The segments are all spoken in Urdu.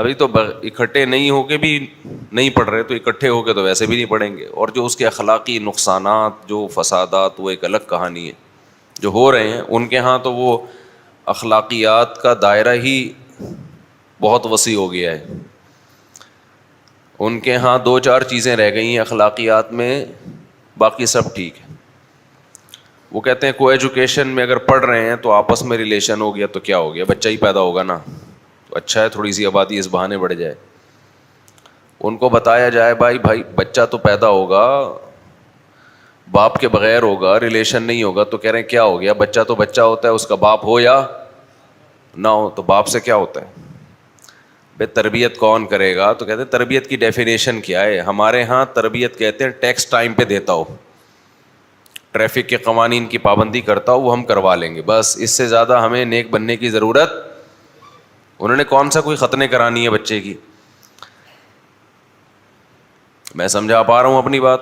ابھی تو اکٹھے نہیں ہو کے بھی نہیں پڑھ رہے، تو اکٹھے ہو کے تو ویسے بھی نہیں پڑھیں گے. اور جو اس کے اخلاقی نقصانات، جو فسادات، وہ ایک الگ کہانی ہے. جو ہو رہے ہیں ان کے ہاں تو وہ اخلاقیات کا دائرہ ہی بہت وسیع ہو گیا ہے. ان کے ہاں 2-4 چیزیں رہ گئی ہیں اخلاقیات میں، باقی سب ٹھیک ہے. وہ کہتے ہیں کو ایجوکیشن میں اگر پڑھ رہے ہیں تو آپس میں ریلیشن ہو گیا تو کیا ہو گیا، بچہ ہی پیدا ہوگا نا، تو اچھا ہے تھوڑی سی آبادی اس بہانے بڑھ جائے. ان کو بتایا جائے بھائی بچہ تو پیدا ہوگا، باپ کے بغیر ہوگا، ریلیشن نہیں ہوگا، تو کہہ رہے ہیں کیا ہو گیا، بچہ تو بچہ ہوتا ہے، اس کا باپ ہو یا نہ ہو، تو باپ سے کیا ہوتا ہے. بے تربیت کون کرے گا؟ تو کہتے ہیں تربیت کی ڈیفینیشن کیا ہے. ہمارے ہاں تربیت کہتے ہیں ٹیکس ٹائم پہ دیتا ہو، ٹریفک کے قوانین کی پابندی کرتا ہو، وہ ہم کروا لیں گے بس، اس سے زیادہ ہمیں نیک بننے کی ضرورت. انہوں نے کون سا کوئی ختنے کرانی ہے بچے کی. میں سمجھا پا رہا ہوں اپنی بات.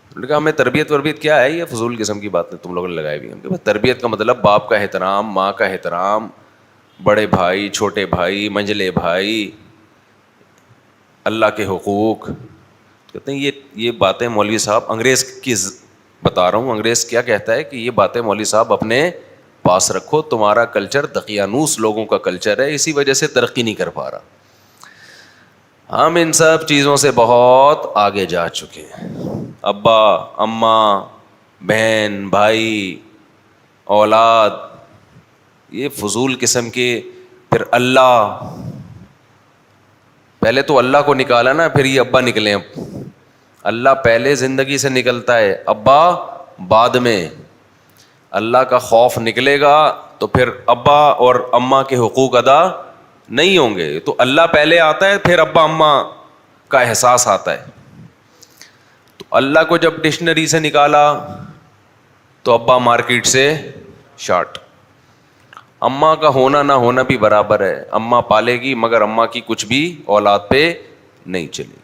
انہوں نے کہا ہمیں تربیت کیا ہے، یہ فضول قسم کی بات تم لوگوں نے لگائی ہوئی. ہم کہ تربیت کا مطلب باپ کا احترام، ماں کا احترام، بڑے بھائی چھوٹے بھائی منجلے بھائی، اللہ کے حقوق. کہتے ہیں یہ باتیں مولوی صاحب، انگریز کی بتا رہا ہوں، انگریز کیا کہتا ہے کہ یہ باتیں مولوی صاحب اپنے پاس رکھو، تمہارا کلچر دقیانوس لوگوں کا کلچر ہے، اسی وجہ سے ترقی نہیں کر پا رہا. ہم ان سب چیزوں سے بہت آگے جا چکے ہیں. ابا اماں بہن بھائی اولاد، یہ فضول قسم کے. پھر اللہ، پہلے تو اللہ کو نکالا نا، پھر یہ ابا نکلے. اب اللہ پہلے زندگی سے نکلتا ہے، ابا بعد میں. اللہ کا خوف نکلے گا تو پھر ابا اور اماں کے حقوق ادا نہیں ہوں گے. تو اللہ پہلے آتا ہے، پھر ابا اماں کا احساس آتا ہے. تو اللہ کو جب ڈکشنری سے نکالا تو ابا مارکیٹ سے شارٹ. اماں کا ہونا نہ ہونا بھی برابر ہے، اماں پالے گی مگر اماں کی کچھ بھی اولاد پہ نہیں چلے گی.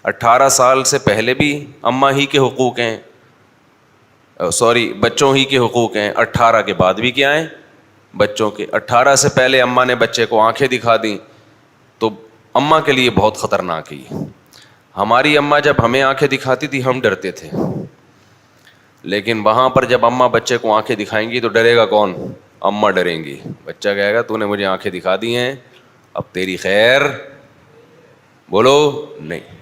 18 سال سے پہلے بھی اماں ہی کے حقوق ہیں، بچوں ہی کے حقوق ہیں. 18 کے بعد بھی کیا ہیں؟ بچوں کے. 18 سے پہلے اماں نے بچے کو آنکھیں دکھا دیں تو اماں کے لیے بہت خطرناک ہی. ہماری اماں جب ہمیں آنکھیں دکھاتی تھی ہم ڈرتے تھے، لیکن وہاں پر جب اماں بچے کو آنکھیں دکھائیں گی تو ڈرے گا کون؟ اماں ڈریں گی. بچہ کہے گا تو نے مجھے آنکھیں دکھا دی ہیں، اب تیری خیر بولو نہیں.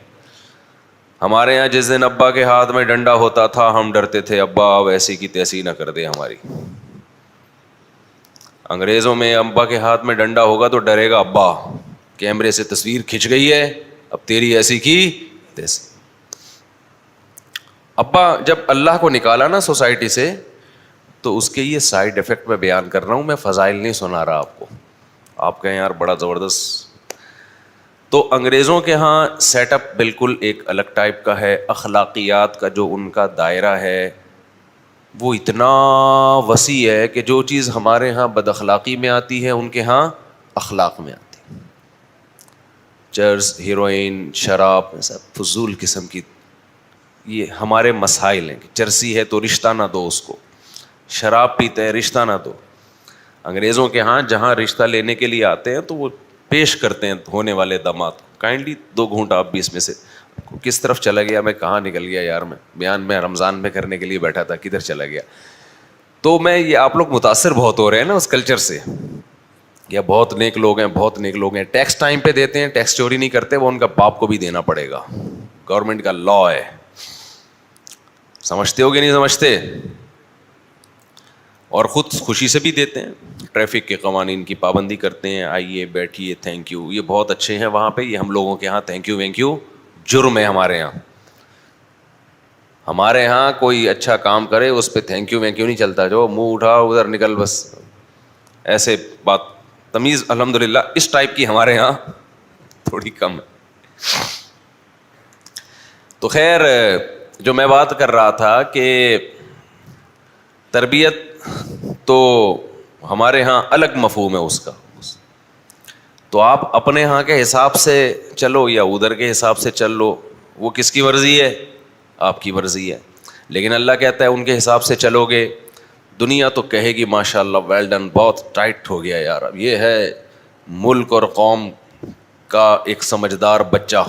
ہمارے یہاں جس دن ابا کے ہاتھ میں ڈنڈا ہوتا تھا ہم ڈرتے تھے ابا ویسی کی تیسی نہ کر دے ہماری. انگریزوں میں ابا کے ہاتھ میں ڈنڈا ہوگا تو ڈرے گا ابا، کیمرے سے تصویر کھنچ گئی ہے اب تیری ایسی کی تیسی. ابا جب اللہ کو نکالا نا سوسائٹی سے تو اس کے یہ سائیڈ افیکٹ میں بیان کر رہا ہوں، میں فضائل نہیں سنا رہا آپ کو. آپ کہیں یار بڑا زبردست. تو انگریزوں کے ہاں سیٹ اپ بالکل ایک الگ ٹائپ کا ہے. اخلاقیات کا جو ان کا دائرہ ہے وہ اتنا وسیع ہے کہ جو چیز ہمارے ہاں بد اخلاقی میں آتی ہے ان کے ہاں اخلاق میں آتی ہے. چرس، ہیروئن، شراب، سب فضول قسم کی. یہ ہمارے مسائل ہیں کہ چرسی ہے تو رشتہ نہ دو اس کو، شراب پیتے ہیں رشتہ نہ دو. انگریزوں کے ہاں جہاں رشتہ لینے کے لیے آتے ہیں تو وہ پیش کرتے ہیں ہونے والے داماد کو، کائنڈلی 2 گھونٹ آپ بھی اس میں سے. کس طرف چلا گیا میں، کہاں نکل گیا یار، میں بیان میں رمضان میں کرنے کے لیے بیٹھا تھا، کدھر چلا گیا. تو میں یہ آپ لوگ متاثر بہت ہو رہے ہیں نا اس کلچر سے. یا بہت نیک لوگ ہیں، بہت نیک لوگ ہیں، ٹیکس ٹائم پہ دیتے ہیں، ٹیکس چوری نہیں کرتے، وہ ان کا باپ کو بھی دینا پڑے گا، گورنمنٹ کا لا ہے. سمجھتے ہو کہ نہیں سمجھتے؟ اور خود خوشی سے بھی دیتے ہیں. ٹریفک کے قوانین کی پابندی کرتے ہیں، آئیے بیٹھیے تھینک یو، یہ بہت اچھے ہیں وہاں پہ. یہ ہم لوگوں کے ہاں تھینک یو وینک یو جرم ہے. ہمارے ہاں کوئی اچھا کام کرے اس پہ تھینک یو وینک یو نہیں چلتا، جو منہ اٹھا ادھر نکل بس ایسے بات. تمیز الحمدللہ اس ٹائپ کی ہمارے ہاں تھوڑی کم ہے. تو خیر جو میں بات کر رہا تھا کہ تربیت تو ہمارے ہاں الگ مفہوم ہے اس کا. تو آپ اپنے ہاں کے حساب سے چلو یا ادھر کے حساب سے چل لو، وہ کس کی مرضی ہے؟ آپ کی مرضی ہے. لیکن اللہ کہتا ہے ان کے حساب سے چلو گے دنیا تو کہے گی ماشاء اللہ ویل ڈن، بہت ٹائٹ ہو گیا یار. اب یہ ہے ملک اور قوم کا ایک سمجھدار بچہ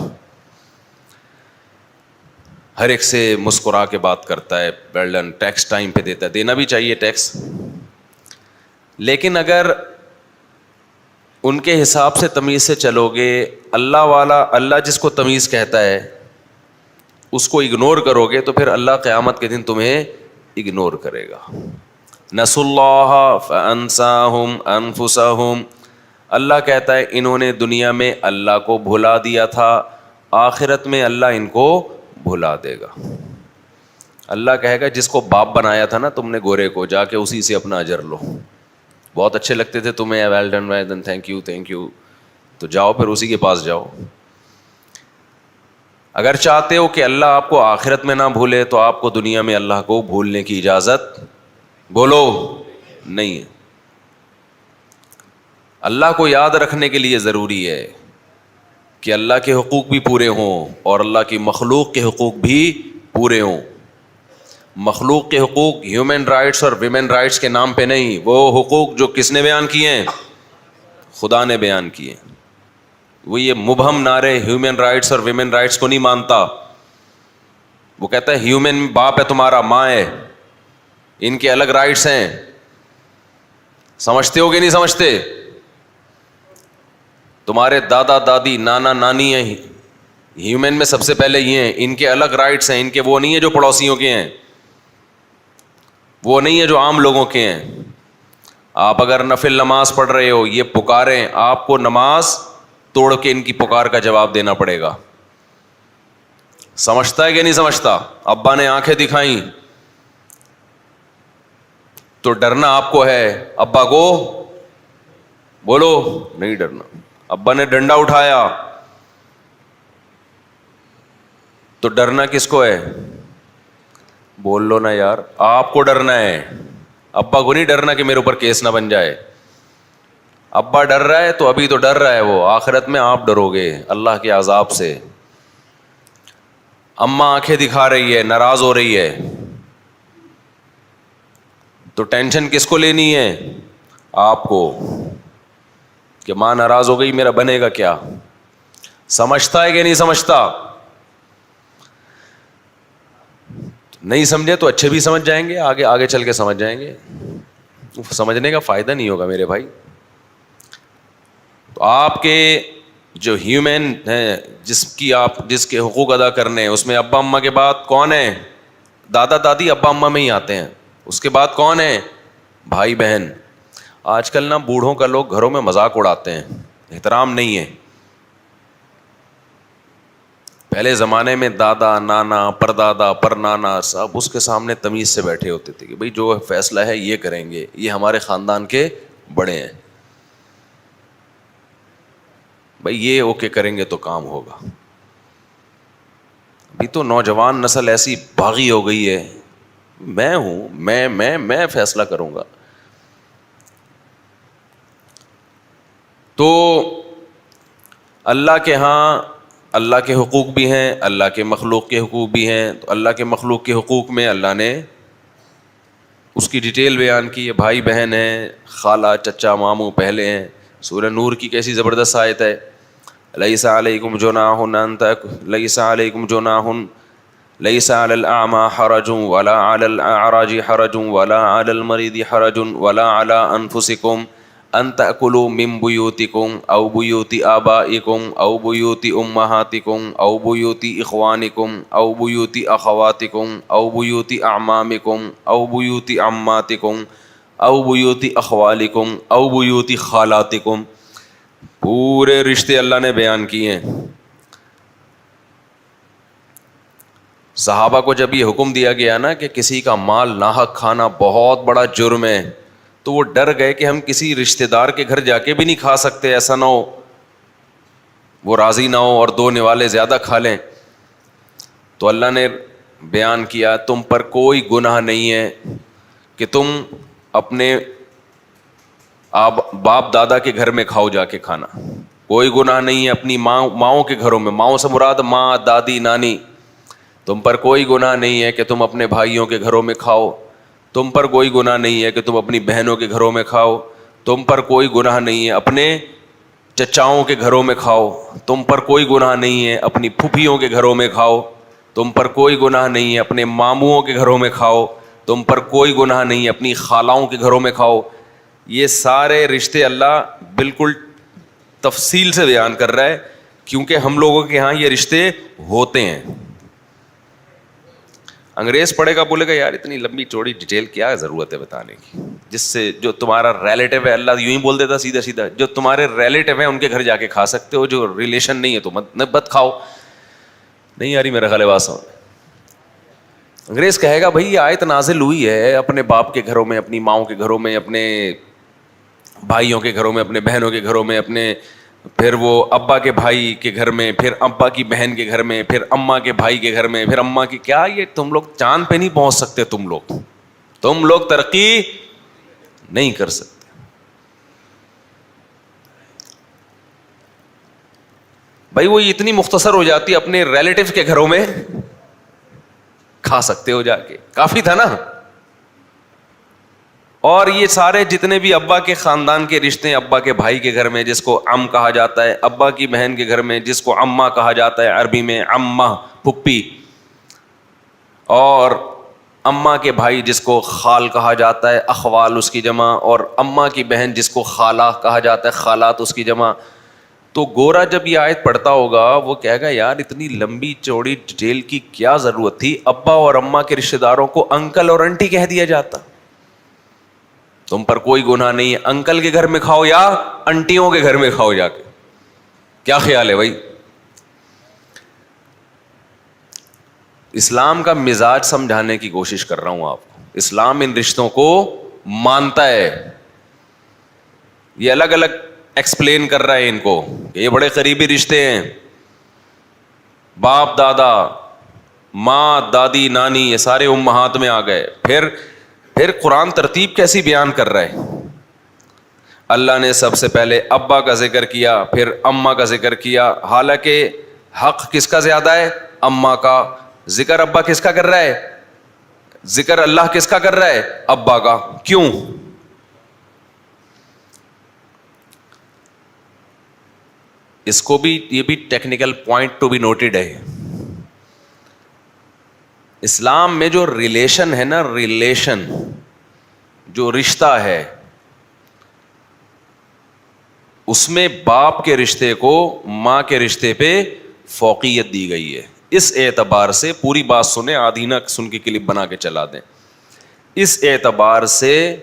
ہر ایک سے مسکرا کے بات کرتا ہے, ویل ڈن, ٹیکس ٹائم پہ دیتا ہے, دینا بھی چاہیے ٹیکس. لیکن اگر ان کے حساب سے تمیز سے چلو گے, اللہ والا, اللہ جس کو تمیز کہتا ہے اس کو اگنور کرو گے تو پھر اللہ قیامت کے دن تمہیں اگنور کرے گا. نسوا اللہ فانساہم انفسہم, اللہ کہتا ہے انہوں نے دنیا میں اللہ کو بھلا دیا تھا, آخرت میں اللہ ان کو بھلا دے گا. اللہ کہے گا جس کو باپ بنایا تھا نا تم نے گورے کو, جا کے اسی سے اپنا اجر لو. بہت اچھے لگتے تھے تمہیں, well done well done, thank you thank you, تو جاؤ پھر اسی کے پاس جاؤ. اگر چاہتے ہو کہ اللہ آپ کو آخرت میں نہ بھولے تو آپ کو دنیا میں اللہ کو بھولنے کی اجازت بولو نہیں ہے. اللہ کو یاد رکھنے کے لیے ضروری ہے کہ اللہ کے حقوق بھی پورے ہوں اور اللہ کی مخلوق کے حقوق بھی پورے ہوں. مخلوق کے حقوق ہیومن رائٹس اور ویمن رائٹس کے نام پہ نہیں, وہ حقوق جو کس نے بیان کیے ہیں, خدا نے بیان کیے. وہ یہ مبہم نعرے ہیومن رائٹس اور ویمن رائٹس کو نہیں مانتا. وہ کہتا ہے ہیومن باپ ہے تمہارا, ماں ہے, ان کے الگ رائٹس ہیں. سمجھتے ہو کہ نہیں سمجھتے؟ تمہارے دادا دادی نانا نانی ہیں, ہیومن میں سب سے پہلے یہ ہیں, ان کے الگ رائٹس ہیں. ان کے وہ نہیں ہیں جو پڑوسیوں کے ہیں, وہ نہیں ہے جو عام لوگوں کے ہیں. آپ اگر نفل نماز پڑھ رہے ہو, یہ پکاریں, آپ کو نماز توڑ کے ان کی پکار کا جواب دینا پڑے گا. سمجھتا ہے کہ نہیں سمجھتا؟ ابا نے آنکھیں دکھائیں تو ڈرنا آپ کو ہے, ابا کو بولو نہیں ڈرنا. ابا نے ڈنڈا اٹھایا تو ڈرنا کس کو ہے؟ بول لو نا یار, آپ کو ڈرنا ہے, ابا کو نہیں ڈرنا کہ میرے اوپر کیس نہ بن جائے. ابا ڈر رہا ہے تو ابھی تو ڈر رہا ہے, وہ آخرت میں آپ ڈرو گے اللہ کے عذاب سے. اماں آنکھیں دکھا رہی ہے, ناراض ہو رہی ہے, تو ٹینشن کس کو لینی ہے؟ آپ کو, کہ ماں ناراض ہو گئی میرا بنے گا کیا. سمجھتا ہے کہ نہیں سمجھتا؟ نہیں سمجھے تو اچھے بھی سمجھ جائیں گے, آگے آگے چل کے سمجھ جائیں گے. سمجھنے کا فائدہ نہیں ہوگا میرے بھائی. تو آپ کے جو ہیومن ہیں, جس کے حقوق ادا کرنے ہیں, اس میں ابا اماں کے بعد کون ہے؟ دادا دادی ابا اماں میں ہی آتے ہیں. اس کے بعد کون ہے؟ بھائی بہن. آج کل نا بوڑھوں کا لوگ گھروں میں مذاق اڑاتے ہیں, احترام نہیں ہے. پہلے زمانے میں دادا نانا پردادا پرنانا سب اس کے سامنے تمیز سے بیٹھے ہوتے تھے کہ بھئی جو فیصلہ ہے یہ کریں گے, یہ ہمارے خاندان کے بڑے ہیں, بھئی یہ اوکے کریں گے تو کام ہوگا. ابھی تو نوجوان نسل ایسی باغی ہو گئی ہے, میں ہوں, میں فیصلہ کروں گا. تو اللہ کے ہاں اللہ کے حقوق بھی ہیں, اللہ کے مخلوق کے حقوق بھی ہیں. تو اللہ کے مخلوق کے حقوق میں اللہ نے اس کی ڈیٹیل بیان کی ہے. بھائی بہن ہیں, خالہ چچا ماموں پہلے ہیں. سورہ نور کی کیسی زبردست آیت ہے, لیس علیکم جناح لیس علیکم جناح لیس علی الاعمى حرج ولا علی الاعرج حرج ولا علی المریض حرج ولا علی انفسکم ان تأکلوا من بیوتکم او بیوت آبائکم او بیوت امہاتکم او بیوت اخوانکم او بیوت اخواتکم او بیوت اعمامکم او بیوت عماتکم او بیوت اخوالکم او بیوت خالاتکم. پورے رشتے اللہ نے بیان کیے ہیں. صحابہ کو جب یہ حکم دیا گیا نا کہ کسی کا مال ناحق کھانا بہت بڑا جرم ہے, تو وہ ڈر گئے کہ ہم کسی رشتہ دار کے گھر جا کے بھی نہیں کھا سکتے, ایسا نہ ہو وہ راضی نہ ہو اور دو نوالے زیادہ کھا لیں. تو اللہ نے بیان کیا تم پر کوئی گناہ نہیں ہے کہ تم اپنے باپ دادا کے گھر میں کھاؤ جا کے کھانا, کوئی گناہ نہیں ہے. اپنی ماؤں کے گھروں میں, ماؤں سے مراد ماں دادی نانی, تم پر کوئی گناہ نہیں ہے کہ تم اپنے بھائیوں کے گھروں میں کھاؤ. تم پر کوئی گناہ نہیں ہے کہ تم اپنی بہنوں کے گھروں میں کھاؤ. تم پر کوئی گناہ نہیں ہے اپنے چچاؤں کے گھروں میں کھاؤ، تم پر کوئی گناہ نہیں ہے، اپنی پھوپھیوں کے گھروں میں کھاؤ، تم پر کوئی گناہ نہیں ہے، اپنے ماموؤں کے گھروں میں کھاؤ، تم پر کوئی گناہ نہیں ہے، اپنی خالاؤں کے گھروں میں کھاؤ. یہ سارے رشتے اللہ بالکل تفصیل سے بیان کر رہا ہے، کیونکہ ہم لوگوں کے ہاں یہ رشتے ہوتے ہیں. انگریز پڑھے گا بولے گا یار اتنی لمبی چوڑی ڈیٹیل کیا ضرورت ہے بتانے کی، جس سے جو تمہارا ریلیٹو ہے، اللہ یوں ہی بول دیتا سیدھا سیدھا، جو تمہارے ریلیٹو ہیں ان کے گھر جا کے کھا سکتے ہو، جو ریلیشن نہیں ہے تو مت کھاؤ. نہیں یاری میرا خیال بات سمجھ. انگریز کہے گا بھائی یہ آیت نازل ہوئی ہے اپنے باپ کے گھروں میں، اپنی ماؤں کے گھروں میں، اپنے بھائیوں کے گھروں میں، اپنے بہنوں کے گھروں میں، اپنے پھر وہ ابا کے بھائی کے گھر میں، پھر ابا کی بہن کے گھر میں، پھر اماں کے بھائی کے گھر میں، پھر اماں کی. کیا یہ تم لوگ چاند پہ نہیں پہنچ سکتے؟ تم لوگ ترقی نہیں کر سکتے. بھائی وہ اتنی مختصر ہو جاتی، اپنے ریلیٹو کے گھروں میں کھا سکتے ہو جا کے، کافی تھا نا. اور یہ سارے جتنے بھی ابا کے خاندان کے رشتے ہیں، ابا کے بھائی کے گھر میں جس کو ام کہا جاتا ہے، ابا کی بہن کے گھر میں جس کو اماں کہا جاتا ہے عربی میں، اماں پھپھی، اور اماں کے بھائی جس کو خال کہا جاتا ہے، اخوال اس کی جمع، اور اماں کی بہن جس کو خالہ کہا جاتا ہے، خالات اس کی جمع. تو گورا جب یہ آیت پڑھتا ہوگا وہ کہے گا یار اتنی لمبی چوڑی ڈیٹیل کی کیا ضرورت تھی، ابا اور اماں کے رشتے داروں کو انکل اور انٹی کہہ دیا جاتا. تم پر کوئی گناہ نہیں ہے، انکل کے گھر میں کھاؤ یا انٹیوں کے گھر میں کھاؤ جا کے. کیا خیال ہے بھائی؟ اسلام کا مزاج سمجھانے کی کوشش کر رہا ہوں آپ کو. اسلام ان رشتوں کو مانتا ہے، یہ الگ الگ ایکسپلین کر رہا ہے ان کو کہ یہ بڑے قریبی رشتے ہیں، باپ دادا ماں دادی نانی یہ سارے امہات میں آ گئے. پھر قرآن ترتیب کیسی بیان کر رہا ہے. اللہ نے سب سے پہلے ابا کا ذکر کیا، پھر اماں کا ذکر کیا، حالانکہ حق کس کا زیادہ ہے؟ اماں کا. ذکر ابا کس کا کر رہا ہے؟ ذکر اللہ کس کا کر رہا ہے؟ ابا کا. کیوں؟ اس کو بھی، یہ بھی technical point to be noted ہے. اسلام میں جو ریلیشن ہے نا، ریلیشن جو رشتہ ہے، اس میں باپ کے رشتے کو ماں کے رشتے پہ فوقیت دی گئی ہے. اس اعتبار سے پوری بات سنیں، آدھی نہ سن کے کلپ بنا کے چلا دیں. اس اعتبار سے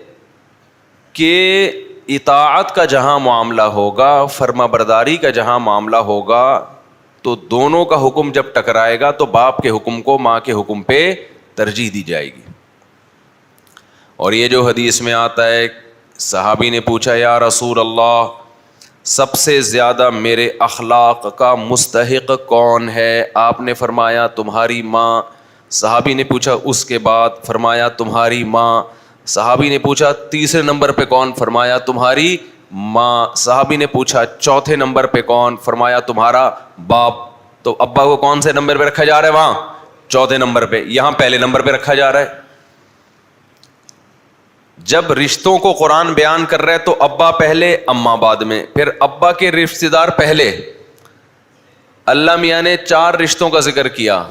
کہ اطاعت کا جہاں معاملہ ہوگا، فرما برداری کا جہاں معاملہ ہوگا، تو دونوں کا حکم جب ٹکرائے گا تو باپ کے حکم کو ماں کے حکم پہ ترجیح دی جائے گی. اور یہ جو حدیث میں آتا ہے، صحابی نے پوچھا یا رسول اللہ سب سے زیادہ میرے اخلاق کا مستحق کون ہے؟ آپ نے فرمایا تمہاری ماں. صحابی نے پوچھا اس کے بعد؟ فرمایا تمہاری ماں. صحابی نے پوچھا تیسرے نمبر پہ کون؟ فرمایا تمہاری ماں. صحابی نے پوچھا چوتھے نمبر پہ کون؟ فرمایا تمہارا باپ. تو ابا کو کون سے نمبر پہ رکھا جا رہا ہے؟ وہاں چوتھے نمبر پہ، یہاں پہلے نمبر پہ رکھا جا رہا ہے. جب رشتوں کو قرآن بیان کر رہا ہے تو ابا پہلے اماں بعد میں، پھر ابا کے رشتہ دار پہلے. اللہ میاں نے 4 رشتوں کا ذکر کیا،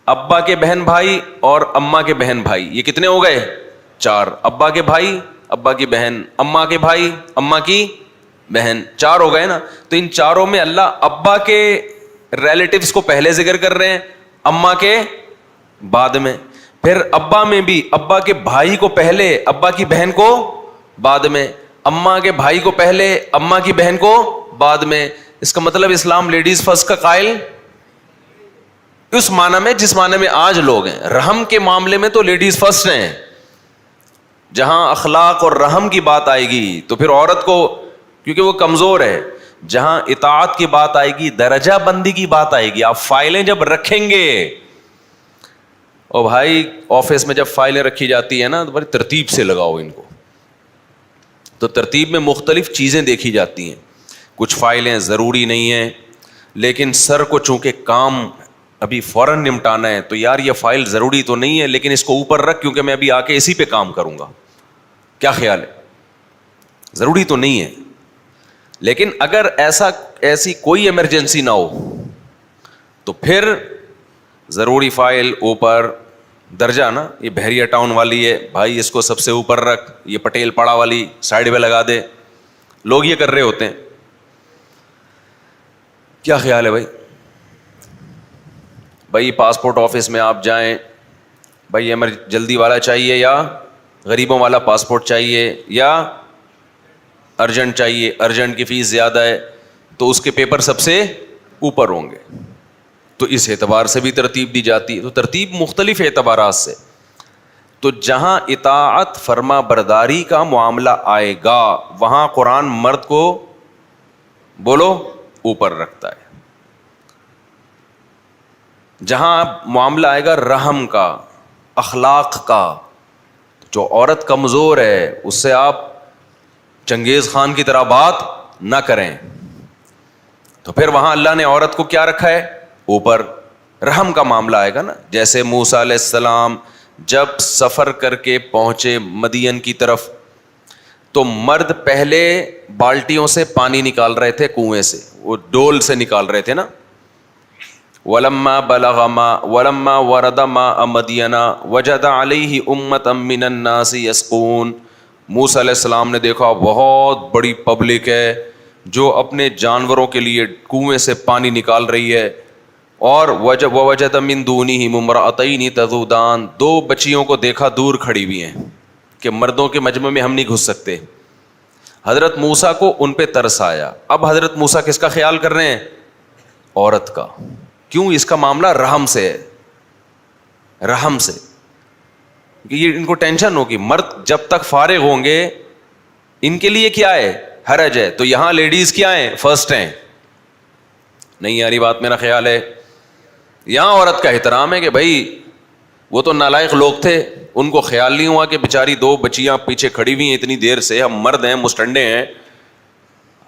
ابا کے بہن بھائی اور اماں کے بہن بھائی. یہ کتنے ہو گئے؟ 4. ابا کے بھائی، ابا کی بہن، اماں کے بھائی، اماں کی بہن، 4 ہو گئے نا. تو ان چاروں میں اللہ ابا کے ریلیٹیوز کو پہلے ذکر کر رہے ہیں، اماں کے بعد میں. پھر ابا میں بھی ابا کے بھائی کو پہلے، ابا کی بہن کو بعد میں، اماں کے بھائی کو پہلے، اماں کی بہن کو بعد میں. اس کا مطلب اسلام لیڈیز فرسٹ کا قائل اس معنی میں جس معنی میں آج لوگ ہیں. رحم کے معاملے میں تو لیڈیز فرسٹ ہیں. جہاں اخلاق اور رحم کی بات آئے گی تو پھر عورت کو، کیونکہ وہ کمزور ہے. جہاں اطاعت کی بات آئے گی، درجہ بندی کی بات آئے گی. آپ فائلیں جب رکھیں گے، اور بھائی آفس میں جب فائلیں رکھی جاتی ہے نا تو بڑی ترتیب سے لگاؤ ان کو. تو ترتیب میں مختلف چیزیں دیکھی جاتی ہیں. کچھ فائلیں ضروری نہیں ہیں، لیکن سر کو چونکہ کام ابھی فوراً نمٹانا ہے تو یار یہ فائل ضروری تو نہیں ہے لیکن اس کو اوپر رکھ کیونکہ میں ابھی آ کے اسی پہ کام کروں گا. کیا خیال ہے؟ ضروری تو نہیں ہے لیکن اگر ایسی کوئی ایمرجنسی نہ ہو تو پھر ضروری فائل اوپر، درجہ نا، یہ بحریہ ٹاؤن والی ہے بھائی اس کو سب سے اوپر رکھ، یہ پٹیل پڑا والی سائڈ پہ لگا دے. لوگ یہ کر رہے ہوتے ہیں. کیا خیال ہے بھائی پاسپورٹ آفس میں آپ جائیں، بھائی جلدی والا چاہیے یا غریبوں والا پاسپورٹ چاہیے یا ارجنٹ چاہیے؟ ارجنٹ کی فیس زیادہ ہے تو اس کے پیپر سب سے اوپر ہوں گے. تو اس اعتبار سے بھی ترتیب دی جاتی ہے. تو ترتیب مختلف اعتبارات سے. تو جہاں اطاعت فرما برداری کا معاملہ آئے گا وہاں قرآن مرد کو بولو اوپر رکھتا ہے. جہاں معاملہ آئے گا رحم کا، اخلاق کا، جو عورت کمزور ہے اس سے آپ چنگیز خان کی طرح بات نہ کریں، تو پھر وہاں اللہ نے عورت کو کیا رکھا ہے؟ اوپر. رحم کا معاملہ آئے گا نا. جیسے موسیٰ علیہ السلام جب سفر کر کے پہنچے مدین کی طرف تو مرد پہلے بالٹیوں سے پانی نکال رہے تھے، کنویں سے، وہ ڈول سے نکال رہے تھے نا. وَلَمَّا وَرَدَ مَاءَ مَدْيَنَ وَجَدَ عَلَيْهِ أُمَّةً مِّنَ النَّاسِ يَسْقُونَ. موسیٰ علیہ السلام نے دیکھا بہت بڑی پبلک ہے جو اپنے جانوروں کے لیے کنویں سے پانی نکال رہی ہے. اور وَوَجَدَ مِن دُونِهِمُ امْرَأَتَيْنِ تَذُودَانِ، دو بچیوں کو دیکھا دور کھڑی ہوئی ہیں کہ مردوں کے مجمع میں ہم نہیں گھس سکتے. حضرت موسیٰ کو ان پہ ترس آیا. اب حضرت موسیٰ کس کا خیال کر رہے ہیں؟ عورت کا. کیوں؟ اس کا معاملہ رحم سے ہے. رحم سے کہ یہ ان کو ٹینشن ہوگی، مرد جب تک فارغ ہوں گے ان کے لیے کیا ہے؟ حرج ہے. تو یہاں لیڈیز کیا ہیں؟ فرسٹ ہیں. نہیں یاری بات میرا خیال ہے. یہاں عورت کا احترام ہے کہ بھائی وہ تو نالائق لوگ تھے، ان کو خیال نہیں ہوا کہ بیچاری دو بچیاں پیچھے کھڑی ہوئی ہیں اتنی دیر سے، ہم مرد ہیں مسٹنڈے ہیں،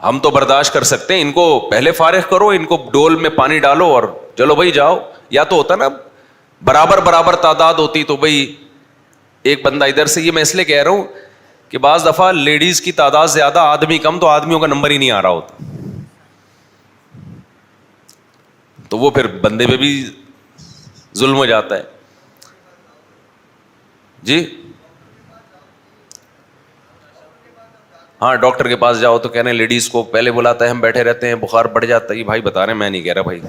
ہم تو برداشت کر سکتے ہیں، ان کو پہلے فارغ کرو، ان کو ڈول میں پانی ڈالو اور چلو بھائی جاؤ. یا تو ہوتا نا برابر تعداد ہوتی تو بھائی ایک بندہ ادھر سے. یہ میں اس لیے کہہ رہا ہوں کہ بعض دفعہ لیڈیز کی تعداد زیادہ آدمی کم تو آدمیوں کا نمبر ہی نہیں آ رہا ہوتا، تو وہ پھر بندے پہ بھی ظلم ہو جاتا ہے. جی ہاں ڈاکٹر کے پاس جاؤ تو کہہ رہے ہیں لیڈیز کو پہلے بلاتا ہے، ہم بیٹھے رہتے ہیں، بخار بڑھ جاتا ہے. یہ بھائی بتا رہے ہیں، میں نہیں کہہ رہا بھائی.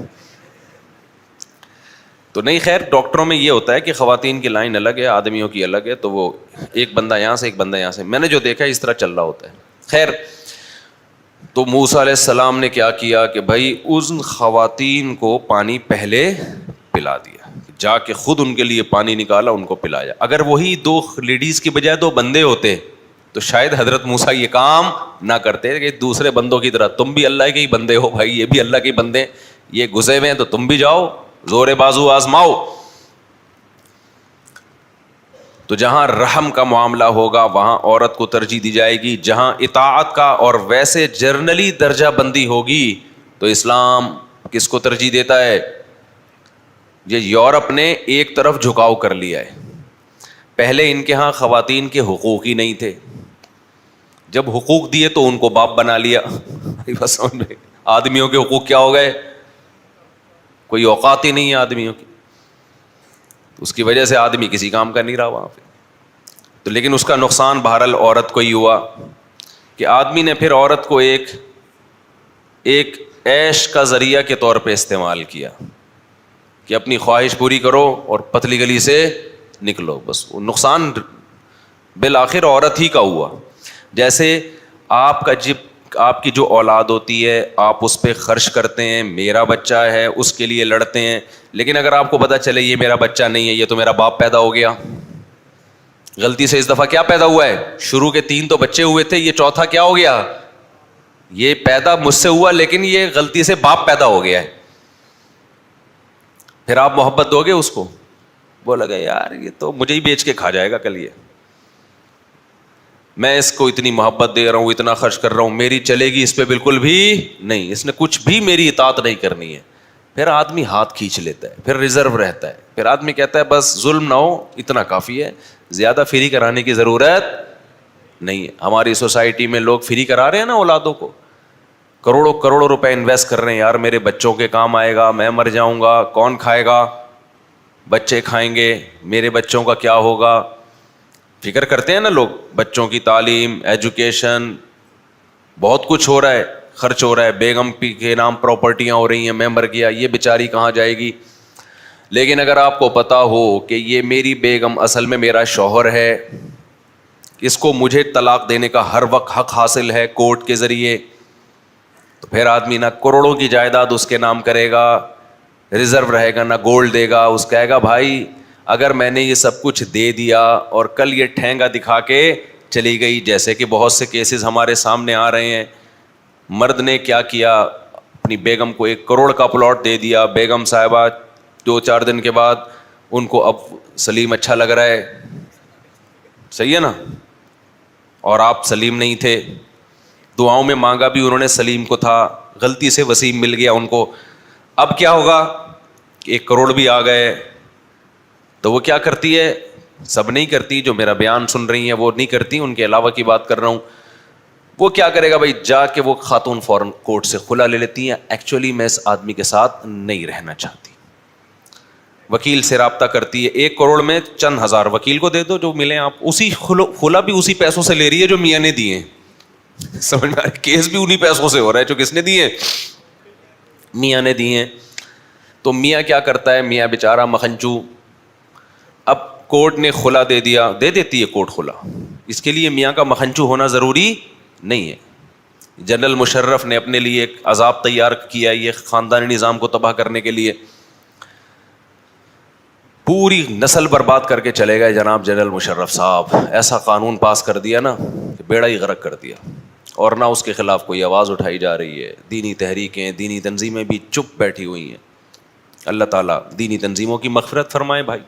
تو نہیں، خیر ڈاکٹروں میں یہ ہوتا ہے کہ خواتین کی لائن الگ ہے، آدمیوں کی الگ ہے، تو وہ ایک بندہ یہاں سے ایک بندہ یہاں سے، میں نے جو دیکھا ہے اس طرح چل رہا ہوتا ہے. خیر تو موسیٰ علیہ السلام نے کیا کیا کہ بھائی ان خواتین کو پانی پہلے پلا دیا، جا کے خود ان کے لیے پانی نکالا، ان کو پلایا. اگر وہی دو لیڈیز کی بجائے دو بندے ہوتے تو شاید حضرت موسیٰ یہ کام نہ کرتے کہ دوسرے بندوں کی طرح تم بھی اللہ کے ہی بندے ہو بھائی، یہ بھی اللہ کے بندے، یہ گھسے ہوئے ہیں تو تم بھی جاؤ زور بازو آزماؤ. تو جہاں رحم کا معاملہ ہوگا وہاں عورت کو ترجیح دی جائے گی. جہاں اطاعت کا اور ویسے جرنلی درجہ بندی ہوگی تو اسلام کس کو ترجیح دیتا ہے؟ یہ یورپ نے ایک طرف جھکاؤ کر لیا ہے. پہلے ان کے ہاں خواتین کے حقوق ہی نہیں تھے، جب حقوق دیے تو ان کو باپ بنا لیا. بس آدمیوں کے حقوق کیا ہو گئے؟ کوئی اوقات ہی نہیں ہے آدمیوں کی. اس کی وجہ سے آدمی کسی کام کا نہیں رہا وہاں پہ. تو لیکن اس کا نقصان بہرحال عورت کو ہی ہوا کہ آدمی نے پھر عورت کو ایک عیش کا ذریعہ کے طور پہ استعمال کیا کہ اپنی خواہش پوری کرو اور پتلی گلی سے نکلو. بس وہ نقصان بالآخر عورت ہی کا ہوا. جیسے آپ کی جو اولاد ہوتی ہے آپ اس پہ خرچ کرتے ہیں، میرا بچہ ہے اس کے لیے لڑتے ہیں، لیکن اگر آپ کو پتہ چلے یہ میرا بچہ نہیں ہے، یہ تو میرا باپ پیدا ہو گیا، غلطی سے اس دفعہ کیا پیدا ہوا ہے؟ شروع کے 3 تو بچے ہوئے تھے، یہ چوتھا کیا ہو گیا؟ یہ پیدا مجھ سے ہوا لیکن یہ غلطی سے باپ پیدا ہو گیا ہے. پھر آپ محبت دو گے اس کو؟ بولا گا یار یہ تو مجھے ہی بیچ کے کھا جائے گا کل، یہ میں اس کو اتنی محبت دے رہا ہوں، اتنا خرچ کر رہا ہوں، میری چلے گی اس پہ بالکل بھی نہیں، اس نے کچھ بھی میری اطاعت نہیں کرنی ہے. پھر آدمی ہاتھ کھینچ لیتا ہے، پھر ریزرو رہتا ہے، پھر آدمی کہتا ہے بس ظلم نہ ہو اتنا کافی ہے، زیادہ فری کرانے کی ضرورت نہیں ہے. ہماری سوسائٹی میں لوگ فری کرا رہے ہیں نا اولادوں کو. کروڑوں کروڑوں روپے انویسٹ کر رہے ہیں, یار میرے بچوں کے کام آئے گا, میں مر جاؤں گا کون کھائے گا, بچے کھائیں گے, میرے بچوں کا کیا ہوگا. فکر کرتے ہیں نا لوگ, بچوں کی تعلیم, ایجوکیشن, بہت کچھ ہو رہا ہے, خرچ ہو رہا ہے, بیگم کے نام پراپرٹیاں ہو رہی ہیں, میں مر گیا, یہ بیچاری کہاں جائے گی. لیکن اگر آپ کو پتا ہو کہ یہ میری بیگم اصل میں میرا شوہر ہے, اس کو مجھے طلاق دینے کا ہر وقت حق حاصل ہے کورٹ کے ذریعے, تو پھر آدمی نہ کروڑوں کی جائیداد اس کے نام کرے گا, ریزرو رہے گا, نہ گولڈ دے گا. اس کہے گا بھائی اگر میں نے یہ سب کچھ دے دیا اور کل یہ ٹھینگا دکھا کے چلی گئی, جیسے کہ بہت سے کیسز ہمارے سامنے آ رہے ہیں, مرد نے کیا کیا, اپنی بیگم کو 1 کروڑ کا پلاٹ دے دیا, بیگم صاحبہ 2-4 دن کے بعد ان کو اب سلیم اچھا لگ رہا ہے, صحیح ہے نا, اور آپ سلیم نہیں تھے, دعاؤں میں مانگا بھی انہوں نے سلیم کو تھا, غلطی سے وسیم مل گیا ان کو. اب کیا ہوگا, 1 کروڑ بھی آ گئے, تو وہ کیا کرتی ہے, سب نہیں کرتی, جو میرا بیان سن رہی ہیں وہ نہیں کرتی, ان کے علاوہ کی بات کر رہا ہوں. وہ کیا کرے گا بھائی, جا کے وہ خاتون فوراً کورٹ سے خلا لے لیتی ہیں, ایکچولی میں اس آدمی کے ساتھ نہیں رہنا چاہتی. وکیل سے رابطہ کرتی ہے, 1 کروڑ میں چند ہزار وکیل کو دے دو جو ملیں آپ, اسی خلا بھی اسی پیسوں سے لے رہی ہے جو میاں نے دیے, سمجھ میں آ رہا ہے, کیس بھی انہی پیسوں سے ہو رہا ہے جو کس نے دیے, میاں نے دیے ہیں. تو میاں کیا کرتا ہے, میاں بیچارہ مکھنچو, اب کورٹ نے خلا دے دیا, دے دیتی ہے کورٹ خلا, اس کے لیے میاں کا مکھنچو ہونا ضروری نہیں ہے. جنرل مشرف نے اپنے لیے ایک عذاب تیار کیا ہے, یہ خاندانی نظام کو تباہ کرنے کے لیے, پوری نسل برباد کر کے چلے گئے جناب جنرل مشرف صاحب, ایسا قانون پاس کر دیا نا کہ بیڑا ہی غرق کر دیا, اور نہ اس کے خلاف کوئی آواز اٹھائی جا رہی ہے. دینی تحریکیں, دینی تنظیمیں بھی چپ بیٹھی ہوئی ہیں. اللہ تعالیٰ دینی تنظیموں کی مغفرت فرمائے بھائی.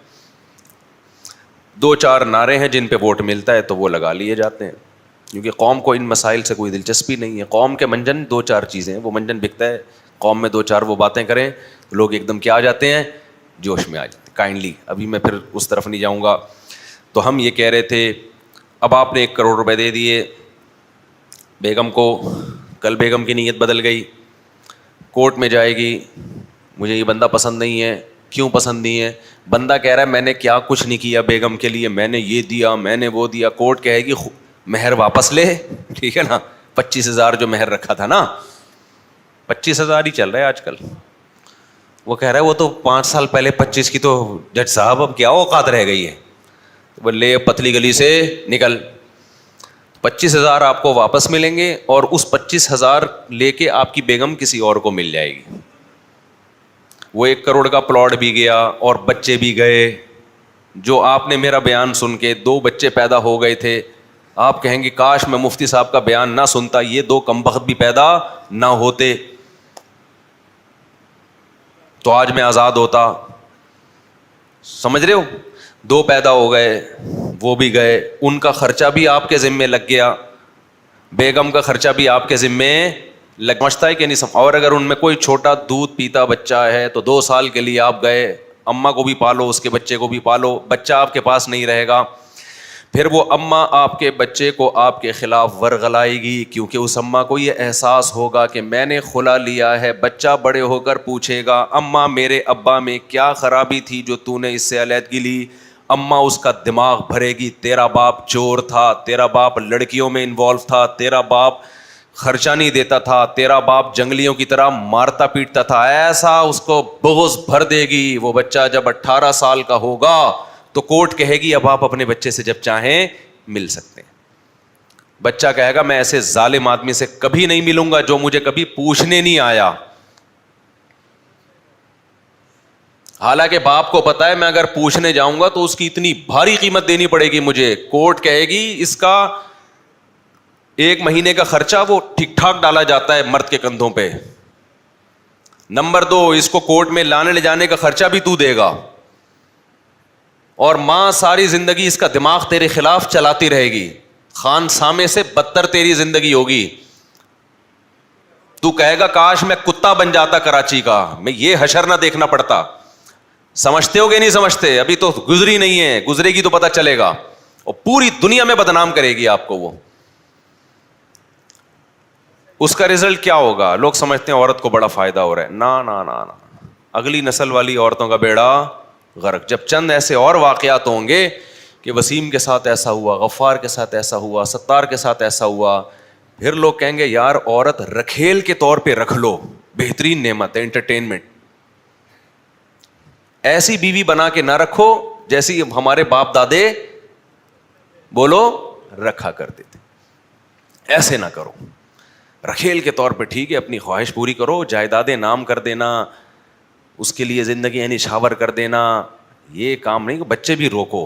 2-4 نعرے ہیں جن پہ ووٹ ملتا ہے تو وہ لگا لیے جاتے ہیں, کیونکہ قوم کو ان مسائل سے کوئی دلچسپی نہیں ہے. قوم کے منجن 2-4 چیزیں ہیں, وہ منجن بکتا ہے, قوم میں 2-4 وہ باتیں کریں لوگ ایک دم کیا آ جاتے ہیں, جوش میں آ جاتے ہیں. کائنڈلی ابھی میں پھر اس طرف نہیں جاؤں گا. تو ہم یہ کہہ رہے تھے, اب آپ نے 1 کروڑ روپے دے دیے بیگم کو, کل بیگم کی نیت بدل گئی, کورٹ میں جائے گی, مجھے یہ بندہ پسند نہیں ہے. کیوں پسند نہیں ہے؟ بندہ کہہ رہا ہے میں نے کیا کچھ نہیں کیا بیگم کے لیے, میں نے یہ دیا, میں نے وہ دیا. کورٹ کہے گی مہر واپس لے, ٹھیک ہے نا, 25,000 جو مہر رکھا تھا نا, 25,000 ہی چل رہا ہے آج کل. وہ کہہ رہا ہے وہ تو 5 سال پہلے 25 کی, تو جج صاحب اب کیا اوقات رہ گئی ہے, وہ لے پتلی گلی سے نکل. 25,000 آپ کو واپس ملیں گے, اور اس 25,000 لے کے آپ کی بیگم کسی اور کو مل جائے گی. وہ 1 کروڑ کا پلاٹ بھی گیا اور بچے بھی گئے. جو آپ نے میرا بیان سن کے 2 بچے پیدا ہو گئے تھے, آپ کہیں گے کاش میں مفتی صاحب کا بیان نہ سنتا, یہ 2 کمبخت بھی پیدا نہ ہوتے, تو آج میں آزاد ہوتا. سمجھ رہے ہو, 2 پیدا ہو گئے, وہ بھی گئے, ان کا خرچہ بھی آپ کے ذمے لگ گیا, بیگم کا خرچہ بھی آپ کے ذمے سمجھتا ہے کہ نہیں. اور اگر ان میں کوئی چھوٹا دودھ پیتا بچہ ہے تو 2 سال کے لیے آپ گئے, اماں کو بھی پالو, اس کے بچے کو بھی پالو, بچہ آپ کے پاس نہیں رہے گا. پھر وہ اماں آپ کے بچے کو آپ کے خلاف ورغلائے گی, کیونکہ اس اماں کو یہ احساس ہوگا کہ میں نے خلا لیا ہے. بچہ بڑے ہو کر پوچھے گا اماں میرے ابا میں کیا خرابی تھی جو تو نے اس سے علیحدگی لی. اماں اس کا دماغ بھرے گی, تیرا باپ چور تھا, تیرا باپ لڑکیوں میں انوالو تھا, تیرا باپ خرچہ نہیں دیتا تھا, تیرا باپ جنگلیوں کی طرح مارتا پیٹتا تھا. ایسا اس کو بغض بھر دے گی. وہ بچہ جب 18 سال کا ہوگا تو کورٹ کہے گی اب آپ اپنے بچے سے جب چاہیں مل سکتے ہیں. بچہ کہے گا میں ایسے ظالم آدمی سے کبھی نہیں ملوں گا جو مجھے کبھی پوچھنے نہیں آیا. حالانکہ باپ کو پتا ہے میں اگر پوچھنے جاؤں گا تو اس کی اتنی بھاری قیمت دینی پڑے گی مجھے. کورٹ کہے گی اس کا 1 مہینے کا خرچہ وہ ٹھیک ٹھاک ڈالا جاتا ہے مرد کے کندھوں پہ. نمبر 2, اس کو کورٹ میں لانے لے جانے کا خرچہ بھی تو دے گا, اور ماں ساری زندگی اس کا دماغ تیرے خلاف چلاتی رہے گی. خان سامے سے بدتر تیری زندگی ہوگی. تو کہے گا کاش میں کتا بن جاتا کراچی کا, میں یہ حشر نہ دیکھنا پڑتا. سمجھتے ہو کہ نہیں سمجھتے؟ ابھی تو گزری نہیں ہے, گزرے گی تو پتہ چلے گا, اور پوری دنیا میں بدنام کرے گی آپ کو وہ. اس کا رزلٹ کیا ہوگا؟ لوگ سمجھتے ہیں عورت کو بڑا فائدہ ہو رہا ہے. نا نا نا نا, اگلی نسل والی عورتوں کا بیڑا غرق. جب چند ایسے اور واقعات ہوں گے کہ وسیم کے ساتھ ایسا ہوا, غفار کے ساتھ ایسا ہوا, ستار کے ساتھ ایسا ہوا, پھر لوگ کہیں گے یار عورت رکھیل کے طور پہ رکھ لو, بہترین نعمت ہے, انٹرٹینمنٹ. ایسی بیوی بنا کے نہ رکھو جیسی ہمارے باپ دادے بولو رکھا کرتے تھے. ایسے نہ کرو, رکھیل کے طور پہ ٹھیک ہے, اپنی خواہش پوری کرو, جائیدادیں نام کر دینا, اس کے لیے زندگی یعنی شاور کر دینا, یہ کام نہیں. بچے بھی روکو,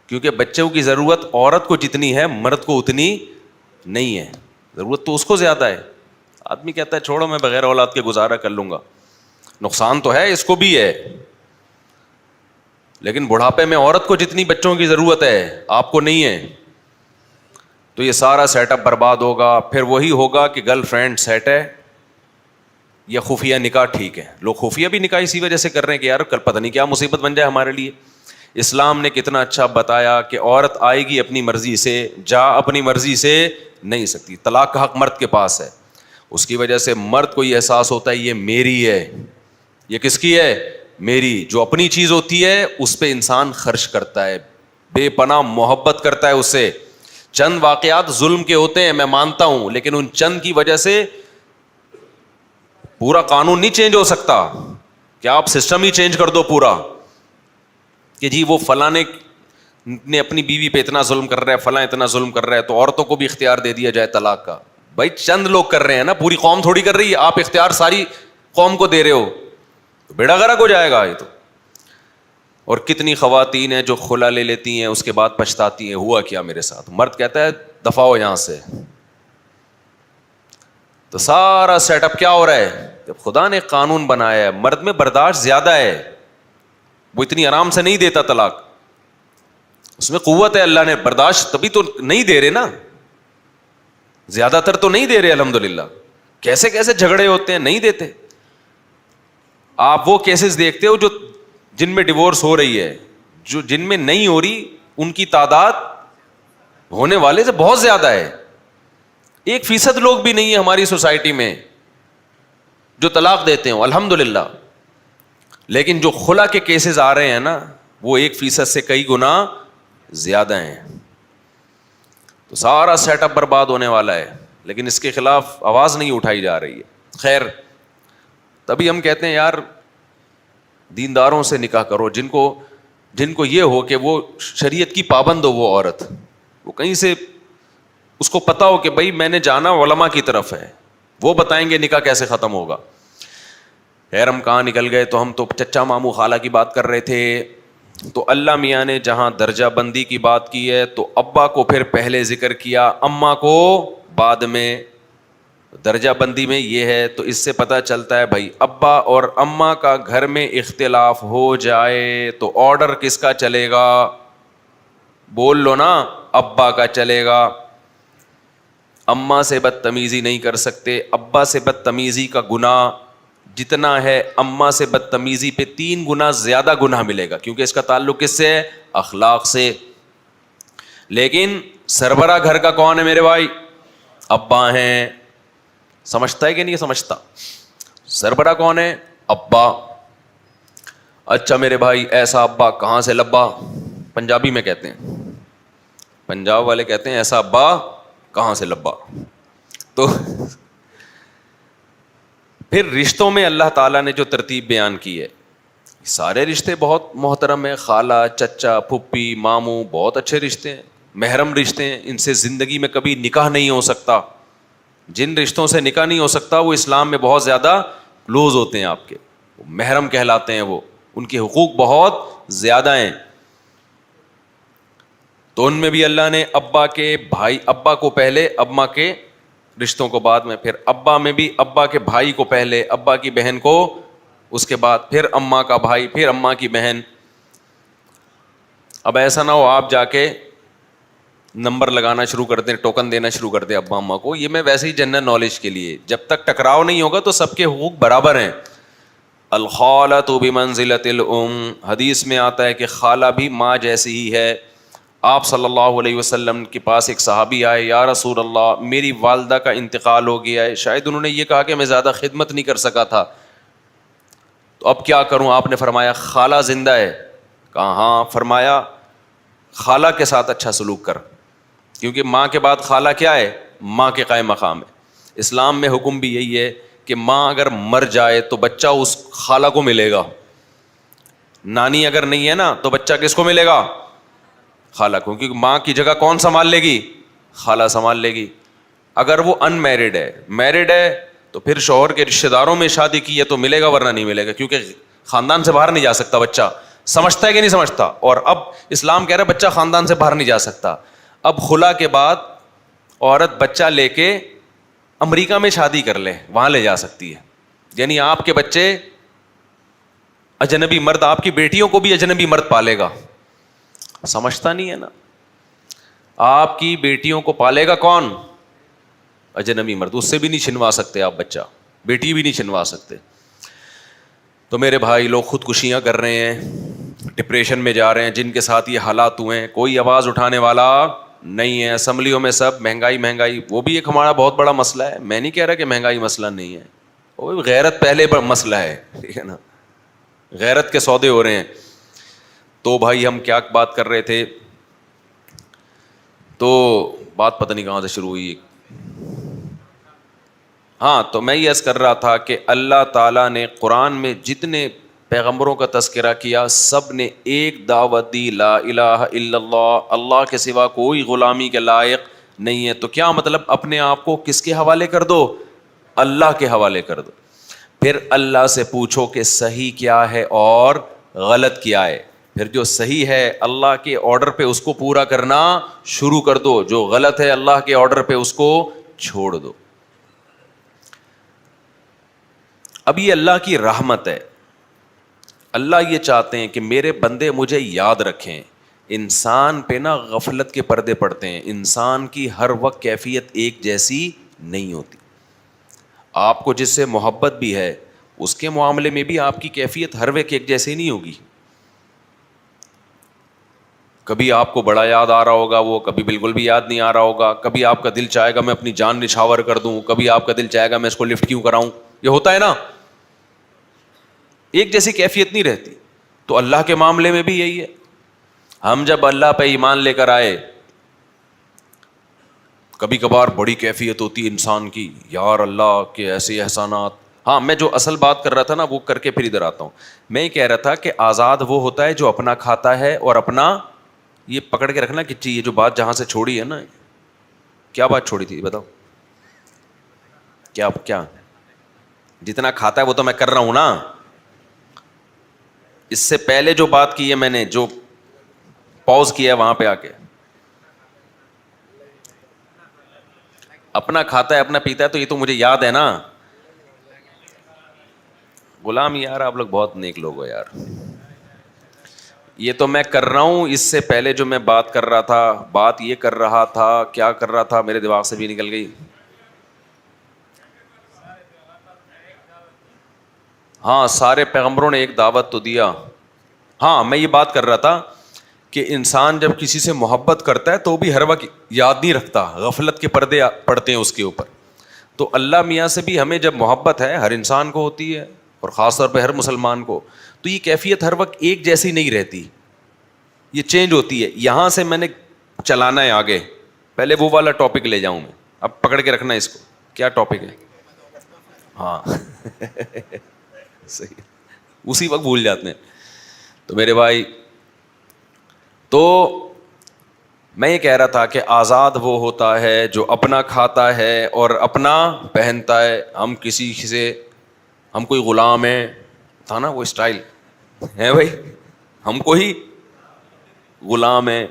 کیونکہ بچوں کی ضرورت عورت کو جتنی ہے مرد کو اتنی نہیں ہے, ضرورت تو اس کو زیادہ ہے. آدمی کہتا ہے چھوڑو میں بغیر اولاد کے گزارا کر لوں گا, نقصان تو ہے اس کو بھی ہے, لیکن بڑھاپے میں عورت کو جتنی بچوں کی ضرورت ہے آپ کو نہیں ہے, تو یہ سارا سیٹ اپ برباد ہوگا. پھر وہی ہوگا کہ گرل فرینڈ سیٹ ہے یا خفیہ نکاح ٹھیک ہے. لوگ خفیہ بھی نکاح اسی وجہ سے کر رہے ہیں کہ یار کل پتہ نہیں کیا مصیبت بن جائے ہمارے لیے. اسلام نے کتنا اچھا بتایا کہ عورت آئے گی اپنی مرضی سے, جا اپنی مرضی سے نہیں سکتی. طلاق کا حق مرد کے پاس ہے, اس کی وجہ سے مرد کو یہ احساس ہوتا ہے یہ میری ہے. یہ کس کی ہے؟ میری. جو اپنی چیز ہوتی ہے اس پہ انسان خرچ کرتا ہے, بے پناہ محبت کرتا ہے اس سے. چند واقعات ظلم کے ہوتے ہیں میں مانتا ہوں, لیکن ان چند کی وجہ سے پورا قانون نہیں چینج ہو سکتا. کیا آپ سسٹم ہی چینج کر دو پورا کہ جی وہ فلاں نے اپنی بیوی پہ اتنا ظلم کر رہا ہے, فلاں اتنا ظلم کر رہا ہے, تو عورتوں کو بھی اختیار دے دیا جائے طلاق کا. بھائی چند لوگ کر رہے ہیں نا, پوری قوم تھوڑی کر رہی ہے. آپ اختیار ساری قوم کو دے رہے ہو, بیڑا غرق ہو جائے گا یہ تو. اور کتنی خواتین ہیں جو خلا لے لیتی ہیں اس کے بعد پچھتاتی ہیں ہوا کیا میرے ساتھ. مرد کہتا ہے دفع ہو یہاں سے. تو سارا سیٹ اپ کیا ہو رہا ہے؟ جب خدا نے قانون بنایا ہے, مرد میں برداشت زیادہ ہے, وہ اتنی آرام سے نہیں دیتا طلاق, اس میں قوت ہے. اللہ نے برداشت تبھی تو نہیں دے رہے نا, زیادہ تر تو نہیں دے رہے الحمدللہ. کیسے کیسے جھگڑے ہوتے ہیں, نہیں دیتے. آپ وہ کیسز دیکھتے ہو جو جن میں ڈیورس ہو رہی ہے, جو جن میں نہیں ہو رہی ان کی تعداد ہونے والے سے بہت زیادہ ہے. 1% لوگ بھی نہیں ہے ہماری سوسائٹی میں جو طلاق دیتے ہوں الحمدللہ. لیکن جو خلا کے کیسز آ رہے ہیں نا وہ 1% سے کئی گنا زیادہ ہیں. تو سارا سیٹ اپ برباد ہونے والا ہے, لیکن اس کے خلاف آواز نہیں اٹھائی جا رہی ہے. خیر, تبھی ہم کہتے ہیں یار دینداروں سے نکاح کرو, جن کو یہ ہو کہ وہ شریعت کی پابند ہو. وہ عورت وہ کہیں سے اس کو پتا ہو کہ بھائی میں نے جانا علماء کی طرف ہے, وہ بتائیں گے نکاح کیسے ختم ہوگا. خیر ہم کہاں نکل گئے, تو ہم تو چچا ماموں خالہ کی بات کر رہے تھے. تو اللہ میاں نے جہاں درجہ بندی کی بات کی ہے تو ابا کو پھر پہلے ذکر کیا, اماں کو بعد میں. درجہ بندی میں یہ ہے, تو اس سے پتہ چلتا ہے بھائی ابا اور اماں کا گھر میں اختلاف ہو جائے تو آرڈر کس کا چلے گا؟ بول لو نا, ابا کا چلے گا. اماں سے بدتمیزی نہیں کر سکتے. ابا سے بدتمیزی کا گناہ جتنا ہے اماں سے بدتمیزی پہ 3 گنا زیادہ گناہ ملے گا, کیونکہ اس کا تعلق کس سے ہے؟ اخلاق سے. لیکن سربراہ گھر کا کون ہے میرے بھائی؟ ابا ہیں. سمجھتا ہے کہ نہیں سمجھتا؟ سربراہ کون ہے؟ ابا. اچھا میرے بھائی ایسا ابا کہاں سے لبا؟ پنجابی میں کہتے ہیں, پنجاب والے کہتے ہیں ایسا ابا کہاں سے لبا. تو پھر رشتوں میں اللہ تعالیٰ نے جو ترتیب بیان کی ہے, سارے رشتے بہت محترم ہیں. خالہ, چچا, پھپھی, ماموں بہت اچھے رشتے ہیں, محرم رشتے ہیں. ان سے زندگی میں کبھی نکاح نہیں ہو سکتا. جن رشتوں سے نکاح نہیں ہو سکتا وہ اسلام میں بہت زیادہ کلوز ہوتے ہیں آپ کے, محرم کہلاتے ہیں وہ, ان کے حقوق بہت زیادہ ہیں. تو ان میں بھی اللہ نے ابا کے بھائی, ابا کو پہلے, اماں کے رشتوں کو بعد میں, پھر ابا میں بھی ابا کے بھائی کو پہلے, ابا کی بہن کو اس کے بعد, پھر اماں کا بھائی, پھر اماں کی بہن. اب ایسا نہ ہو آپ جا کے نمبر لگانا شروع کر دیں, ٹوکن دینا شروع کر دیں ابا اماں کو. یہ میں ویسے ہی جنرل نالج کے لیے, جب تک ٹکراؤ نہیں ہوگا تو سب کے حقوق برابر ہیں. الخالۃ بمنزلۃ الام, حدیث میں آتا ہے کہ خالہ بھی ماں جیسی ہی ہے. آپ صلی اللہ علیہ وسلم کے پاس ایک صحابی آئے, یا رسول اللہ میری والدہ کا انتقال ہو گیا ہے, شاید انہوں نے یہ کہا کہ میں زیادہ خدمت نہیں کر سکا تھا, تو اب کیا کروں؟ آپ نے فرمایا خالہ زندہ ہے. کہا ہاں. فرمایا خالہ کے ساتھ اچھا سلوک کر, کیونکہ ماں کے بعد خالہ کیا ہے؟ ماں کے قائم مقام ہے. اسلام میں حکم بھی یہی ہے کہ ماں اگر مر جائے تو بچہ اس خالہ کو ملے گا. نانی اگر نہیں ہے نا تو بچہ کس کو ملے گا؟ خالہ کو, کیونکہ ماں کی جگہ کون سنبھال لے گی؟ خالہ سنبھال لے گی. اگر وہ ان میرڈ ہے, میرڈ ہے تو پھر شوہر کے رشتہ داروں میں شادی کی ہے تو ملے گا, ورنہ نہیں ملے گا, کیونکہ خاندان سے باہر نہیں جا سکتا بچہ. سمجھتا ہے کہ نہیں سمجھتا؟ اور اب اسلام کہہ رہا ہے بچہ خاندان سے باہر نہیں جا سکتا. اب خلا کے بعد عورت بچہ لے کے امریکہ میں شادی کر لے, وہاں لے جا سکتی ہے. یعنی آپ کے بچے اجنبی مرد, آپ کی بیٹیوں کو بھی اجنبی مرد پالے گا. سمجھتا نہیں ہے نا, آپ کی بیٹیوں کو پالے گا کون؟ اجنبی مرد. اس سے بھی نہیں چھنوا سکتے آپ بچہ, بیٹی بھی نہیں چھنوا سکتے. تو میرے بھائی لوگ خودکشیاں کر رہے ہیں, ڈپریشن میں جا رہے ہیں, جن کے ساتھ یہ حالات ہوئے ہیں کوئی آواز اٹھانے والا نہیں ہے. اسمبلیوں میں سب مہنگائی مہنگائی, وہ بھی ایک ہمارا بہت بڑا مسئلہ ہے. میں نہیں کہہ رہا کہ مہنگائی مسئلہ نہیں ہے, وہ غیرت پہلے مسئلہ ہے, ٹھیک ہے نا, غیرت کے سودے ہو رہے ہیں. تو بھائی ہم کیا بات کر رہے تھے, تو بات پتہ نہیں کہاں سے شروع ہوئی. ہاں, تو میں یہ عرض کر رہا تھا کہ اللہ تعالیٰ نے قرآن میں جتنے پیغمبروں کا تذکرہ کیا سب نے ایک دعوت دی, لا الہ الا اللہ, اللہ کے سوا کوئی غلامی کے لائق نہیں ہے. تو کیا مطلب؟ اپنے آپ کو کس کے حوالے کر دو؟ اللہ کے حوالے کر دو. پھر اللہ سے پوچھو کہ صحیح کیا ہے اور غلط کیا ہے. پھر جو صحیح ہے اللہ کے آرڈر پہ اس کو پورا کرنا شروع کر دو, جو غلط ہے اللہ کے آرڈر پہ اس کو چھوڑ دو. اب یہ اللہ کی رحمت ہے, اللہ یہ چاہتے ہیں کہ میرے بندے مجھے یاد رکھیں. انسان پہ نا غفلت کے پردے پڑتے ہیں, انسان کی ہر وقت کیفیت ایک جیسی نہیں ہوتی. آپ کو جس سے محبت بھی ہے اس کے معاملے میں بھی آپ کی کیفیت ہر وقت ایک جیسی نہیں ہوگی. کبھی آپ کو بڑا یاد آ رہا ہوگا, وہ کبھی بالکل بھی یاد نہیں آ رہا ہوگا. کبھی آپ کا دل چاہے گا میں اپنی جان نچھاور کر دوں, کبھی آپ کا دل چاہے گا میں اس کو لفٹ کیوں کراؤں. یہ ہوتا ہے نا, ایک جیسی کیفیت نہیں رہتی. تو اللہ کے معاملے میں بھی یہی ہے. ہم جب اللہ پہ ایمان لے کر آئے, کبھی کبھار بڑی کیفیت ہوتی ہے انسان کی, یار اللہ کے ایسے احسانات. ہاں, میں جو اصل بات کر رہا تھا نا وہ کر کے پھر ادھر آتا ہوں. میں یہ کہہ رہا تھا کہ آزاد وہ ہوتا ہے جو اپنا کھاتا ہے اور اپنا, یہ پکڑ کے رکھنا کہ یہ جو بات جہاں سے چھوڑی ہے نا, کیا بات چھوڑی تھی بتاؤ, کیا جتنا کھاتا ہے وہ تو میں کر رہا ہوں نا. اس سے پہلے جو بات کی ہے میں نے, جو پاز کیا ہے وہاں پہ آ کے, اپنا کھاتا ہے اپنا پیتا ہے, تو یہ تو مجھے یاد ہے نا. غلام یار آپ لوگ بہت نیک لوگ ہو یار. یہ تو میں کر رہا ہوں, اس سے پہلے جو میں بات کر رہا تھا, بات یہ کر رہا تھا, کیا کر رہا تھا میرے دماغ سے بھی نکل گئی. ہاں, سارے پیغمبروں نے ایک دعوت تو دیا. ہاں, میں یہ بات کر رہا تھا کہ انسان جب کسی سے محبت کرتا ہے تو بھی ہر وقت یاد نہیں رکھتا, غفلت کے پردے پڑتے ہیں اس کے اوپر. تو اللہ میاں سے بھی ہمیں جب محبت ہے, ہر انسان کو ہوتی ہے اور خاص طور پہ ہر مسلمان کو, تو یہ کیفیت ہر وقت ایک جیسی نہیں رہتی, یہ چینج ہوتی ہے. یہاں سے میں نے چلانا ہے آگے, پہلے وہ والا ٹاپک لے جاؤں میں, اب پکڑ کے رکھنا اس کو. کیا ٹاپک ہے؟ ہاں صحیح, اسی وقت بھول جاتے ہیں. تو میرے بھائی, تو میں یہ کہہ رہا تھا کہ آزاد وہ ہوتا ہے جو اپنا کھاتا ہے اور اپنا پہنتا ہے. ہم کسی سے, ہم کوئی غلام ہیں, تھا نا وہ اسٹائل ہے بھائی, ہم کوئی غلام ہیں.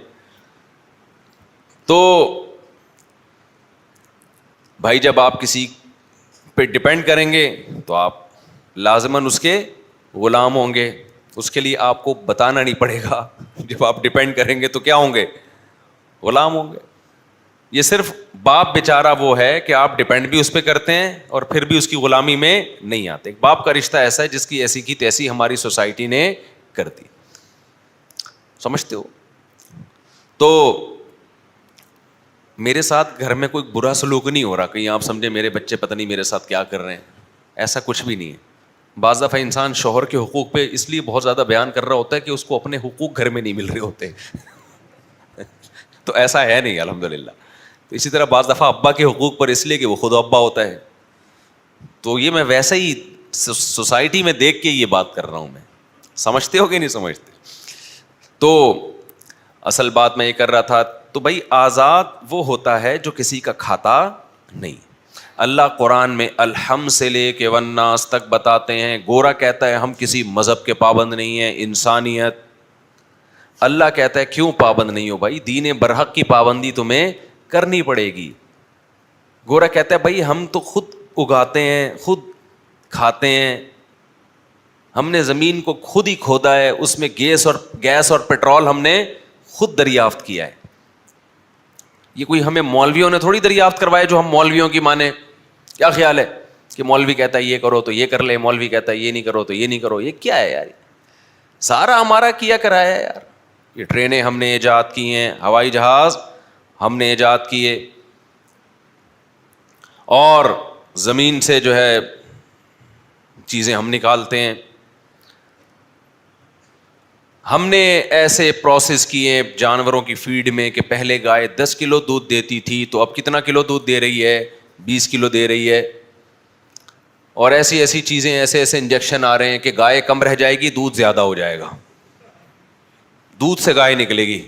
تو بھائی جب آپ کسی پہ ڈپینڈ کریں گے تو آپ لازماً اس کے غلام ہوں گے. اس کے لیے آپ کو بتانا نہیں پڑے گا, جب آپ ڈپینڈ کریں گے تو کیا ہوں گے؟ غلام ہوں گے. یہ صرف باپ بیچارہ وہ ہے کہ آپ ڈپینڈ بھی اس پہ کرتے ہیں اور پھر بھی اس کی غلامی میں نہیں آتے. باپ کا رشتہ ایسا ہے جس کی ایسی کی تیسی ہماری سوسائٹی نے کر دی, سمجھتے ہو؟ تو میرے ساتھ گھر میں کوئی برا سلوک نہیں ہو رہا کہیں آپ سمجھے میرے بچے پتہ نہیں میرے ساتھ کیا کر رہے ہیں، ایسا کچھ بھی نہیں ہے. بعض دفعہ انسان شوہر کے حقوق پہ اس لیے بہت زیادہ بیان کر رہا ہوتا ہے کہ اس کو اپنے حقوق گھر میں نہیں مل رہے ہوتے تو ایسا ہے نہیں الحمدللہ. تو اسی طرح بعض دفعہ ابا کے حقوق پر اس لیے کہ وہ خود ابا ہوتا ہے. تو یہ میں ویسے ہی سوسائٹی میں دیکھ کے یہ بات کر رہا ہوں. میں سمجھتے ہو کہ نہیں سمجھتے؟ تو اصل بات میں یہ کر رہا تھا. تو بھائی آزاد وہ ہوتا ہے جو کسی کا کھاتا نہیں. اللہ قرآن میں الحم سے لے کے والناس تک بتاتے ہیں. گورا کہتا ہے ہم کسی مذہب کے پابند نہیں ہیں، انسانیت. اللہ کہتا ہے کیوں پابند نہیں ہو بھائی، دین برحق کی پابندی تمہیں کرنی پڑے گی. گورا کہتا ہے بھائی ہم تو خود اگاتے ہیں، خود کھاتے ہیں، ہم نے زمین کو خود ہی کھودا ہے، اس میں گیس اور پیٹرول ہم نے خود دریافت کیا ہے. یہ کوئی ہمیں مولویوں نے تھوڑی دریافت کروایا جو ہم مولویوں کی مانے. کیا خیال ہے کہ مولوی کہتا ہے یہ کرو تو یہ کر لے، مولوی کہتا ہے یہ نہیں کرو تو یہ نہیں کرو. یہ کیا ہے یار؟ سارا ہمارا کیا کرایا ہے یار. یہ ٹرینیں ہم نے ایجاد کی ہیں، ہوائی جہاز ہم نے ایجاد کیے، اور زمین سے جو ہے چیزیں ہم نکالتے ہیں. ہم نے ایسے پروسیس کیے جانوروں کی فیڈ میں کہ پہلے گائے 10 کلو دودھ دیتی تھی تو اب کتنا کلو دودھ دے رہی ہے؟ 20 کلو دے رہی ہے. اور ایسی چیزیں، ایسے انجیکشن آ رہے ہیں کہ گائے کم رہ جائے گی، دودھ زیادہ ہو جائے گا. دودھ سے گائے نکلے گی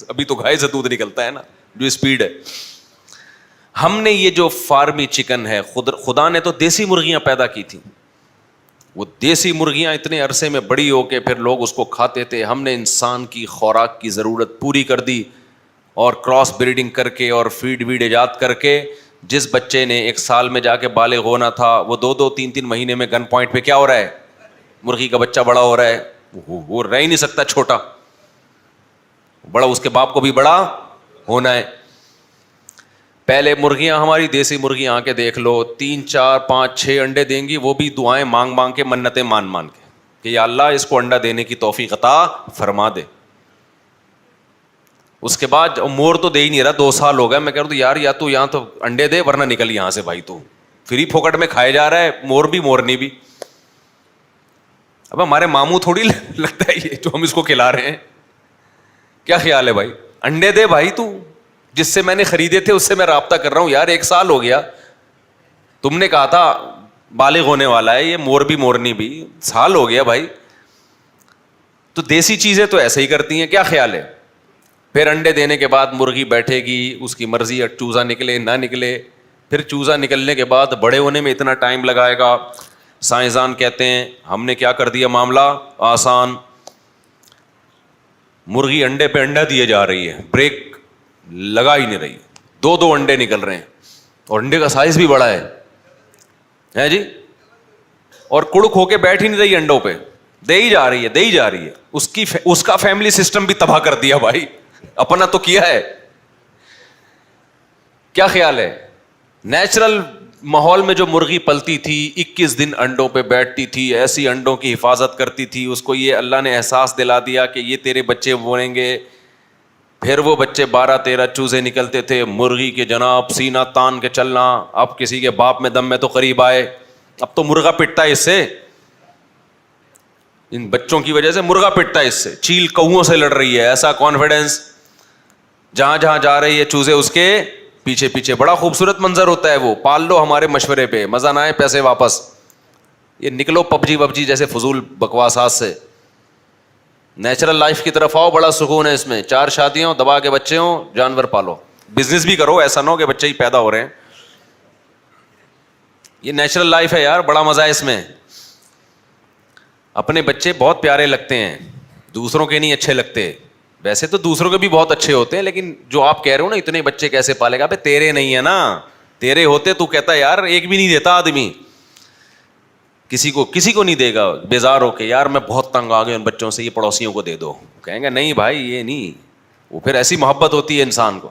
ابھی تو گائے سے دودھ نکلتا ہے نا جو اسپیڈ ہے. ہم نے یہ جو فارمی چکن ہے، خدا نے تو دیسی مرغیاں پیدا کی تھیں. وہ دیسی مرغیاں اتنے عرصے میں بڑی ہو کے پھر لوگ اس کو کھاتے تھے. ہم نے انسان کی خوراک کی ضرورت پوری کر دی اور کراس بریڈنگ کر کے اور فیڈ ایجاد کر کے جس بچے نے 1 سال میں جا کے بالغ ہونا تھا وہ 2-3 مہینے میں گن پوائنٹ پہ کیا ہو رہا ہے؟ مرغی کا بچہ بڑا ہو رہا ہے. وہ رہ ہی نہیں سکتا چھوٹا، بڑا اس کے باپ کو بھی بڑا ہونا ہے. پہلے مرغیاں ہماری دیسی مرغیاں آ کے دیکھ لو 3 4 5 6 انڈے دیں گی، وہ بھی دعائیں مانگ مانگ کے، منتیں مان کے کہ یا اللہ اس کو انڈا دینے کی توفیق عطا فرما دے. اس کے بعد مور تو دے ہی نہیں رہا، 2 سال ہو گئے. میں کہہ رہا ہوں یار یا تو یہاں تو انڈے دے ورنہ نکل یہاں سے بھائی، تو فری پھوکٹ میں کھائے جا رہا ہے، مور بھی مورنی بھی. اب ہمارے ماموں تھوڑی لگتا ہے یہ جو ہم اس کو کھلا رہے ہیں. کیا خیال ہے بھائی؟ انڈے دے بھائی، تو جس سے میں نے خریدے تھے اس سے میں رابطہ کر رہا ہوں یار. 1 سال ہو گیا، تم نے کہا تھا بالغ ہونے والا ہے، یہ مور بھی مورنی بھی، سال ہو گیا بھائی. تو دیسی چیزیں تو ایسے ہی کرتی ہیں. کیا خیال ہے؟ پھر انڈے دینے کے بعد مرغی بیٹھے گی، اس کی مرضی ہے چوزا نکلے نہ نکلے. پھر چوزا نکلنے کے بعد بڑے ہونے میں اتنا ٹائم لگائے گا. سائنسدان کہتے ہیں ہم نے کیا کر دیا معاملہ آسان. مرغی انڈے پہ انڈا دیے جا رہی ہے، بریک لگا ہی نہیں رہی. 2 انڈے نکل رہے ہیں اور انڈے کا سائز بھی بڑا ہے جی. اور کڑک ہو کے بیٹھ ہی نہیں رہی انڈوں پہ، دے ہی جا رہی ہے. اس کا فیملی سسٹم بھی تباہ کر دیا بھائی. اپنا تو کیا ہے. کیا خیال ہے؟ نیچرل ماحول میں جو مرغی پلتی تھی 21 دن انڈوں پہ بیٹھتی تھی، ایسی انڈوں کی حفاظت کرتی تھی. اس کو یہ اللہ نے احساس دلا دیا کہ یہ تیرے بچے بنیں گے. پھر وہ بچے 12-13 چوزے نکلتے تھے. مرغی کے جناب سینہ تان کے چلنا. اب کسی کے باپ میں دم میں تو قریب آئے. اب تو مرغا پٹتا ہے اس سے، ان بچوں کی وجہ سے مرغا پٹتا ہے اس سے. چیل کووں سے لڑ رہی ہے، ایسا کانفیڈنس. جہاں جہاں جا رہی ہے چوزے اس کے پیچھے پیچھے. بڑا خوبصورت منظر ہوتا ہے وہ. پال لو ہمارے مشورے پہ، مزہ نہ آئے پیسے واپس. یہ نکلو پب جی جیسے فضول بکواسات سے. نیچرل لائف کی طرف آؤ، بڑا سکون ہے اس میں. 4 شادیاں، دبا کے بچے ہوں، جانور پالو، بزنس بھی کرو. ایسا نہ ہو کہ بچے ہی پیدا ہو رہے ہیں. یہ نیچرل لائف ہے یار، بڑا مزہ ہے اس میں. اپنے بچے بہت پیارے لگتے ہیں، دوسروں کے نہیں اچھے لگتے. ویسے تو دوسروں کے بھی بہت اچھے ہوتے ہیں، لیکن جو آپ کہہ رہے ہو نا اتنے بچے کیسے پالے گا؟ تیرے نہیں ہے نا. تیرے ہوتے تو کہتا یار ایک بھی نہیں دیتا آدمی. کسی کو نہیں دے گا بیزار ہو کے یار میں بہت تنگ آ گیا ان بچوں سے، یہ پڑوسیوں کو دے دو. کہیں گے نہیں بھائی یہ نہیں. وہ پھر ایسی محبت ہوتی ہے انسان کو.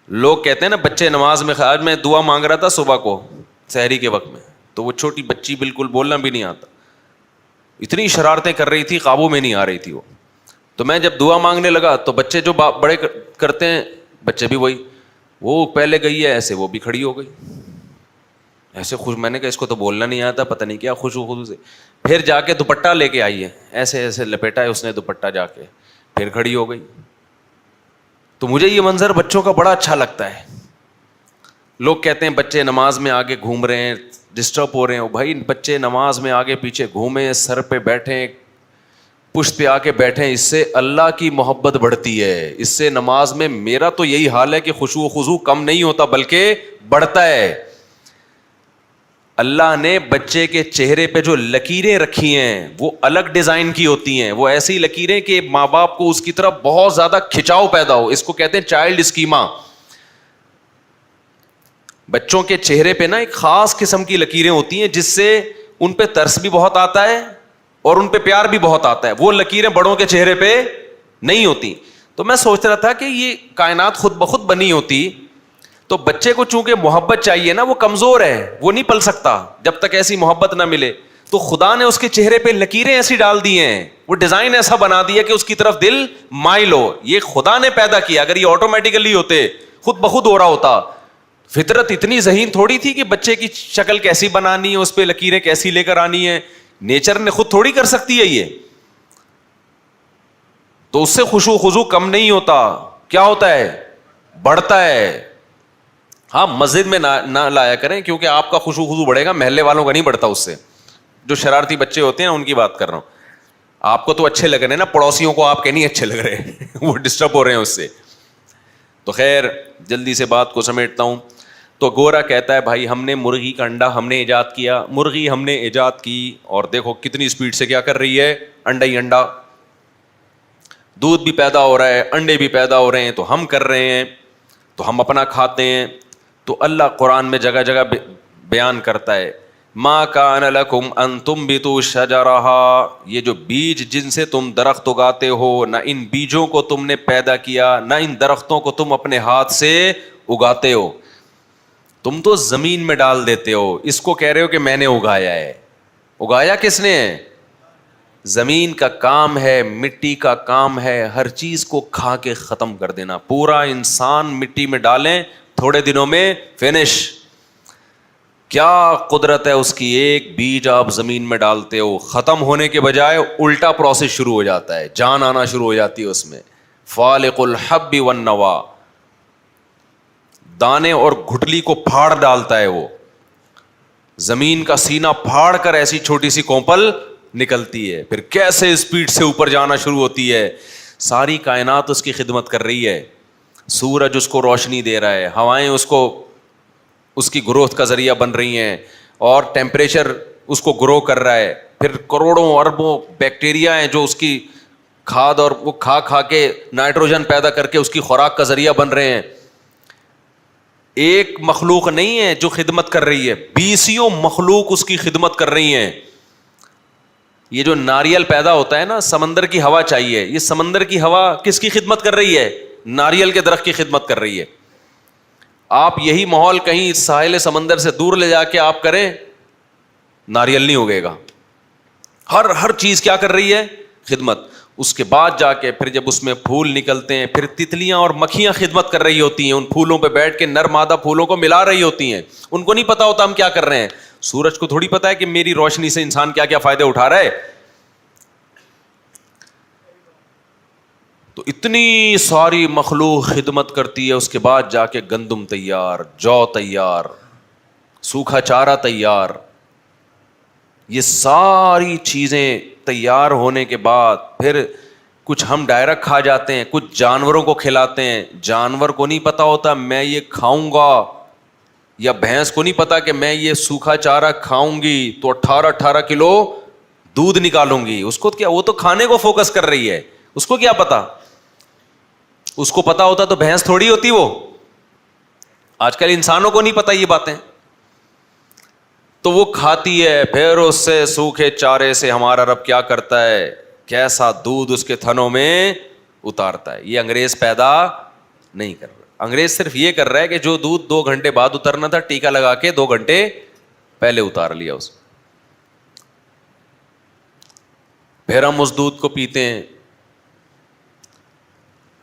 لوگ کہتے ہیں نا بچے نماز میں، آج میں دعا مانگ رہا تھا صبح کو سحری کے وقت میں، تو وہ چھوٹی بچی بالکل بولنا بھی نہیں آتا، اتنی شرارتیں کر رہی تھی, قابو میں نہیں آ رہی تھی وہ. تو میں جب دعا مانگنے لگا تو بچے جو بڑے کرتے ہیں, بچے بھی وہی, وہ پہلے گئی ہے ایسے, وہ بھی کھڑی ہو گئی ایسے خوش. میں نے کہا اس کو تو بولنا نہیں آتا, پتہ نہیں کیا خوشو سے. پھر جا کے دوپٹہ لے کے آئی ہے, ایسے ایسے لپیٹا ہے اس نے دوپٹہ, جا کے پھر کھڑی ہو گئی. تو مجھے یہ منظر بچوں کا بڑا اچھا لگتا ہے. لوگ کہتے ہیں بچے نماز میں آگے گھوم رہے ہیں, ڈسٹرب ہو رہے ہیں. بھائی بچے نماز میں آگے پیچھے گھومیں, سر پہ بیٹھیں, پشت پہ آ کے بیٹھیں, اس سے اللہ کی محبت بڑھتی ہے. اس سے نماز میں میرا تو یہی حال ہے کہ خشوع و خضوع کم نہیں ہوتا بلکہ بڑھتا ہے. اللہ نے بچے کے چہرے پہ جو لکیریں رکھی ہیں وہ الگ ڈیزائن کی ہوتی ہیں. وہ ایسی لکیریں کہ ماں باپ کو اس کی طرف بہت زیادہ کھچاؤ پیدا ہو. اس کو کہتے ہیں چائلڈ اسکیما. بچوں کے چہرے پہ نا ایک خاص قسم کی لکیریں ہوتی ہیں جس سے ان پہ ترس بھی بہت آتا ہے اور ان پہ پیار بھی بہت آتا ہے. وہ لکیریں بڑوں کے چہرے پہ نہیں ہوتی. تو میں سوچ رہا تھا کہ یہ کائنات خود بخود بنی ہوتی تو بچے کو چونکہ محبت چاہیے نا, وہ کمزور ہے, وہ نہیں پل سکتا جب تک ایسی محبت نہ ملے. تو خدا نے اس کے چہرے پہ لکیریں ایسی ڈال دی ہیں, وہ ڈیزائن ایسا بنا دیا کہ اس کی طرف دل مائل ہو. یہ خدا نے پیدا کیا. اگر یہ آٹومیٹیکلی ہوتے, خود بخود ہو رہا ہوتا. فطرت اتنی ذہین تھوڑی تھی کہ بچے کی شکل کیسی بنانی ہے, اس پہ لکیریں کیسی لے کر آنی ہے. نیچر نے خود تھوڑی کر سکتی ہے یہ. تو اس سے خشوع و خضوع کم نہیں ہوتا, کیا ہوتا ہے, بڑھتا ہے. ہاں مسجد میں نہ لایا کریں کیونکہ آپ کا خشوع و خضوع بڑھے گا, محلے والوں کا نہیں بڑھتا اس سے. جو شرارتی بچے ہوتے ہیں نا ان کی بات کر رہا ہوں. آپ کو تو اچھے لگ رہے ہیں نا, پڑوسیوں کو آپ کے نہیں اچھے لگ رہے وہ ڈسٹرب ہو رہے ہیں اس سے. تو خیر جلدی سے بات کو سمیٹتا ہوں. تو گورا کہتا ہے بھائی ہم نے مرغی کا انڈا ہم نے ایجاد کیا, مرغی ہم نے ایجاد کی, اور دیکھو کتنی اسپیڈ سے کیا کر رہی ہے, انڈا ہی انڈا, دودھ بھی پیدا ہو رہا ہے, انڈے بھی پیدا ہو رہے ہیں, تو ہم کر رہے ہیں, تو ہم اپنا کھاتے ہیں. تو اللہ قرآن میں جگہ جگہ بیان کرتا ہے ما کان لکم ان تنبتوا شجرہا, یہ جو بیج جن سے تم درخت اگاتے ہو, نہ ان بیجوں کو تم نے پیدا کیا, نہ ان درختوں کو تم اپنے ہاتھ سے اگاتے ہو. تم تو زمین میں ڈال دیتے ہو, اس کو کہہ رہے ہو کہ میں نے اگایا ہے. اگایا کس نے ہے؟ زمین کا کام ہے, مٹی کا کام ہے, ہر چیز کو کھا کے ختم کر دینا. پورا انسان مٹی میں ڈالیں, تھوڑے دنوں میں فنش. کیا قدرت ہے اس کی, ایک بیج آپ زمین میں ڈالتے ہو, ختم ہونے کے بجائے الٹا پروسیس شروع ہو جاتا ہے, جان آنا شروع ہو جاتی ہے اس میں. فالق الحب والنوا, دانے اور گھٹلی کو پھاڑ ڈالتا ہے وہ. زمین کا سینہ پھاڑ کر ایسی چھوٹی سی کونپل نکلتی ہے, پھر کیسے اسپیڈ سے اوپر جانا شروع ہوتی ہے. ساری کائنات اس کی خدمت کر رہی ہے. سورج اس کو روشنی دے رہا ہے, ہوائیں اس کو اس کی گروتھ کا ذریعہ بن رہی ہیں, اور ٹیمپریچر اس کو گرو کر رہا ہے. پھر کروڑوں اربوں بیکٹیریا ہیں جو اس کی کھاد اور وہ کھا کھا کے نائٹروجن پیدا کر کے اس کی خوراک کا ذریعہ بن رہے ہیں. ایک مخلوق نہیں ہے جو خدمت کر رہی ہے, 20 مخلوق اس کی خدمت کر رہی ہیں. یہ جو ناریل پیدا ہوتا ہے نا, سمندر کی ہوا چاہیے, یہ سمندر کی ہوا کس کی خدمت کر رہی ہے؟ ناریل کے درخت کی خدمت کر رہی ہے. آپ یہی ماحول کہیں ساحل سمندر سے دور لے جا کے آپ کریں, ناریل نہیں اگے گا. ہر چیز کیا کر رہی ہے؟ خدمت. اس کے بعد جا کے پھر جب اس میں پھول نکلتے ہیں, پھر تتلیاں اور مکھیاں خدمت کر رہی ہوتی ہیں, ان پھولوں پہ بیٹھ کے نر مادہ پھولوں کو ملا رہی ہوتی ہیں. ان کو نہیں پتا ہوتا ہم کیا کر رہے ہیں. سورج کو تھوڑی پتا ہے کہ میری روشنی سے انسان کیا کیا فائدے اٹھا رہا ہے. تو اتنی ساری مخلوق خدمت کرتی ہے. اس کے بعد جا کے گندم تیار, جو تیار, سوکھا چارہ تیار. یہ ساری چیزیں تیار ہونے کے بعد پھر کچھ ہم ڈائریکٹ کھا جاتے ہیں, کچھ جانوروں کو کھلاتے ہیں. جانور کو نہیں پتا ہوتا میں یہ کھاؤں گا, یا بھینس کو نہیں پتا کہ میں یہ سوکھا چارہ کھاؤں گی تو 18 کلو دودھ نکالوں گی. اس کو کیا, وہ تو کھانے کو فوکس کر رہی ہے, اس کو کیا پتا. اس کو پتا ہوتا تو بھینس تھوڑی ہوتی وہ. آج کل انسانوں کو نہیں پتا یہ باتیں, تو وہ کھاتی ہے. پھر اس سے سوکھے چارے سے ہمارا رب کیا کرتا ہے, کیسا دودھ اس کے تھنوں میں اتارتا ہے. یہ انگریز پیدا نہیں کر رہا. انگریز صرف یہ کر رہا ہے کہ جو دودھ 2 گھنٹے بعد اترنا تھا, ٹیکا لگا کے 2 گھنٹے پہلے اتار لیا اس. پھر ہم اس دودھ کو پیتے ہیں.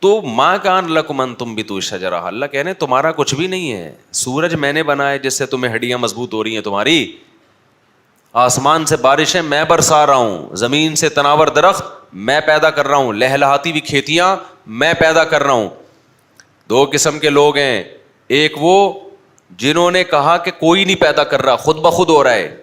تو ماں کان لکم انتم بتو شجرہ, اللہ کہہ رہے ہیں تمہارا کچھ بھی نہیں ہے. سورج میں نے بنایا جس سے تمہیں ہڈیاں مضبوط ہو رہی ہیں تمہاری, آسمان سے بارشیں میں برسا رہا ہوں, زمین سے تناور درخت میں پیدا کر رہا ہوں, لہلہاتی ہوئی کھیتیاں میں پیدا کر رہا ہوں. دو قسم کے لوگ ہیں, ایک وہ جنہوں نے کہا کہ کوئی نہیں پیدا کر رہا, خود بخود ہو رہا ہے,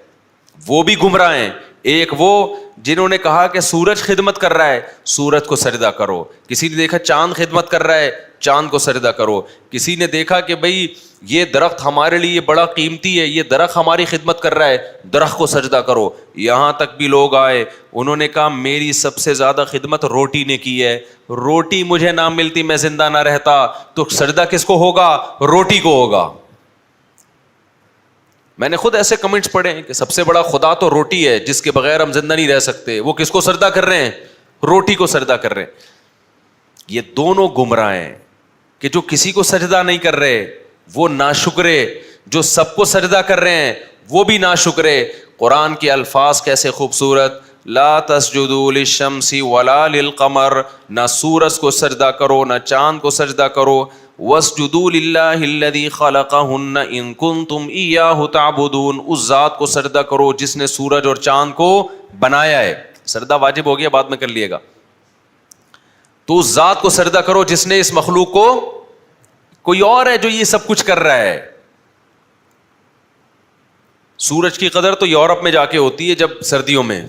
وہ بھی گمراہ ہیں. ایک وہ جنہوں نے کہا کہ سورج خدمت کر رہا ہے, سورج کو سجدہ کرو. کسی نے دیکھا چاند خدمت کر رہا ہے, چاند کو سجدہ کرو. کسی نے دیکھا کہ بھئی یہ درخت ہمارے لیے بڑا قیمتی ہے, یہ درخت ہماری خدمت کر رہا ہے, درخت کو سجدہ کرو. یہاں تک بھی لوگ آئے, انہوں نے کہا میری سب سے زیادہ خدمت روٹی نے کی ہے, روٹی مجھے نہ ملتی میں زندہ نہ رہتا, تو سجدہ کس کو ہوگا؟ روٹی کو ہوگا. میں نے خود ایسے کمنٹس پڑھے ہیں کہ سب سے بڑا خدا تو روٹی ہے, جس کے بغیر ہم زندہ نہیں رہ سکتے. وہ کس کو سجدہ کر رہے ہیں؟ روٹی کو سجدہ کر رہے ہیں. یہ دونوں گمراہ ہیں کہ جو کسی کو سجدہ نہیں کر رہے وہ ناشکرے, جو سب کو سجدہ کر رہے ہیں وہ بھی ناشکرے. قرآن کے الفاظ کیسے خوبصورت, لا تسجدوا للشمس ولا للقمر, نہ سورج کو سجدہ کرو نہ چاند کو سجدہ کرو. واسجدوا للہ الذی خلقہن ان کنتم ایاہ تعبدون, اس ذات کو سجدہ کرو جس نے سورج اور چاند کو بنایا ہے. سجدہ واجب ہو گیا, بعد میں کر لیے گا. تو اس ذات کو سجدہ کرو جس نے اس مخلوق کو, کوئی اور ہے جو یہ سب کچھ کر رہا ہے. سورج کی قدر تو یورپ میں جا کے ہوتی ہے جب سردیوں میں,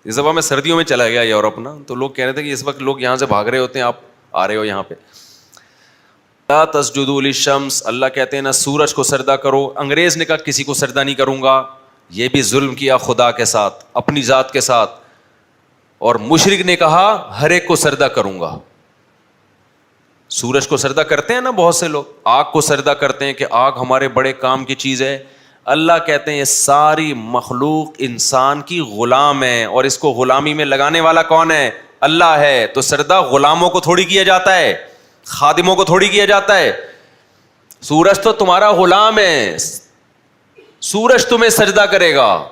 اس دفعہ میں سردیوں میں چلا گیا یورپ نا, تو لوگ کہہ رہے تھے کہ اس وقت لوگ یہاں سے بھاگ رہے ہوتے ہیں, آپ آ رہے ہو یہاں پہ. لا تسجدوا للشمس, اللہ کہتے ہیں نہ سورج کو سجدہ کرو. انگریز نے کہا کسی کو سجدہ نہیں کروں گا, یہ بھی ظلم کیا خدا کے ساتھ, اپنی ذات کے ساتھ. اور مشرک نے کہا ہر ایک کو سجدہ کروں گا. سورج کو سجدہ کرتے ہیں نا بہت سے لوگ, آگ کو سجدہ کرتے ہیں کہ آگ ہمارے بڑے کام کی چیز ہے. اللہ کہتے ہیں یہ ساری مخلوق انسان کی غلام ہے, اور اس کو غلامی میں لگانے والا کون ہے؟ اللہ ہے. تو سجدہ غلاموں کو تھوڑی کیا جاتا ہے, خادموں کو تھوڑی کیا جاتا ہے. سورج تو تمہارا غلام ہے, سورج تمہیں سجدہ کرے گا,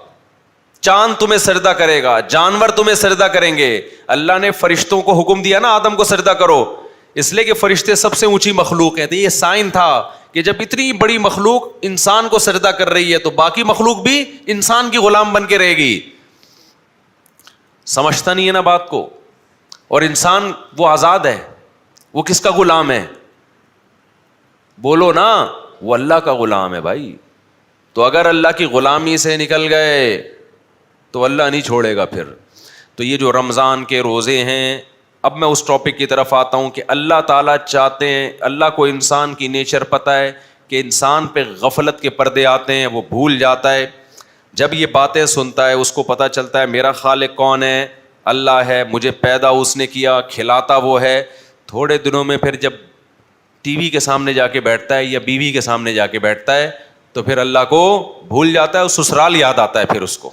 چاند تمہیں سجدہ کرے گا, جانور تمہیں سجدہ کریں گے. اللہ نے فرشتوں کو حکم دیا نا آدم کو سجدہ کرو, اس لیے کہ فرشتے سب سے اونچی مخلوق ہیں. تو یہ سائن تھا کہ جب اتنی بڑی مخلوق انسان کو سجدہ کر رہی ہے تو باقی مخلوق بھی انسان کی غلام بن کے رہے گی. سمجھتا نہیں ہے نا بات کو. اور انسان وہ آزاد ہے, وہ کس کا غلام ہے؟ بولو نا, وہ اللہ کا غلام ہے بھائی. تو اگر اللہ کی غلامی سے نکل گئے تو اللہ نہیں چھوڑے گا پھر. تو یہ جو رمضان کے روزے ہیں, اب میں اس ٹاپک کی طرف آتا ہوں کہ اللہ تعالیٰ چاہتے ہیں, اللہ کو انسان کی نیچر پتہ ہے کہ انسان پہ غفلت کے پردے آتے ہیں, وہ بھول جاتا ہے. جب یہ باتیں سنتا ہے اس کو پتہ چلتا ہے میرا خالق کون ہے, اللہ ہے, مجھے پیدا اس نے کیا, کھلاتا وہ ہے. تھوڑے دنوں میں پھر جب ٹی وی کے سامنے جا کے بیٹھتا ہے یا بیوی کے سامنے جا کے بیٹھتا ہے تو پھر اللہ کو بھول جاتا ہے, سسرال یاد آتا ہے پھر اس کو.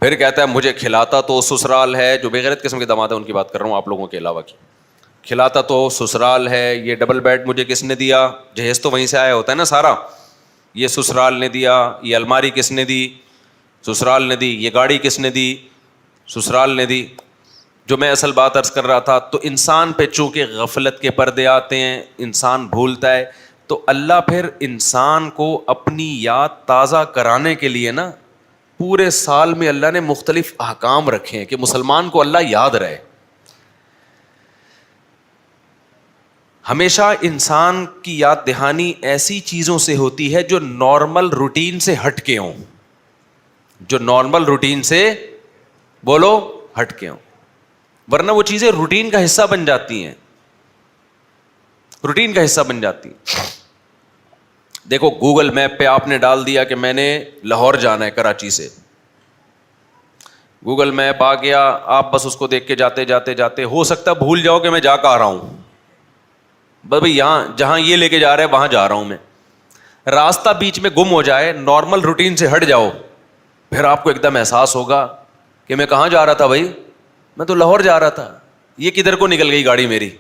پھر کہتا ہے مجھے کھلاتا تو سسرال ہے. جو بغیرت قسم کے داماد ہیں ان کی بات کر رہا ہوں, آپ لوگوں کے علاوہ کی. کھلاتا تو سسرال ہے, یہ ڈبل بیڈ مجھے کس نے دیا, جہیز تو وہیں سے آیا ہوتا ہے نا سارا, یہ سسرال نے دیا. یہ الماری کس نے دی, سسرال نے دی. یہ گاڑی کس نے دی, سسرال نے دی. جو میں اصل بات عرض کر رہا تھا, تو انسان پہ چونکہ غفلت کے پردے آتے ہیں, انسان بھولتا ہے, تو اللہ پھر انسان کو اپنی یاد تازہ کرانے کے لیے نا پورے سال میں اللہ نے مختلف احکام رکھے ہیں کہ مسلمان کو اللہ یاد رہے. ہمیشہ انسان کی یاد دہانی ایسی چیزوں سے ہوتی ہے جو نارمل روٹین سے ہٹ کے ہوں, جو نارمل روٹین سے بولو ہٹ کے ہوں, ورنہ وہ چیزیں روٹین کا حصہ بن جاتی ہیں, روٹین کا حصہ بن جاتی ہیں. دیکھو گوگل میپ پہ آپ نے ڈال دیا کہ میں نے لاہور جانا ہے کراچی سے, گوگل میپ آ گیا, آپ بس اس کو دیکھ کے جاتے جاتے جاتے ہو سکتا ہے بھول جاؤ کہ میں جا کے آ رہا ہوں, بس بھائی یہاں جہاں یہ لے کے جا رہے ہیں وہاں جا رہا ہوں میں. راستہ بیچ میں گم ہو جائے, نارمل روٹین سے ہٹ جاؤ, پھر آپ کو ایک دم احساس ہوگا کہ میں کہاں جا رہا تھا بھائی, میں تو لاہور جا رہا تھا, یہ کدھر کو نکل گئی گاڑی میری.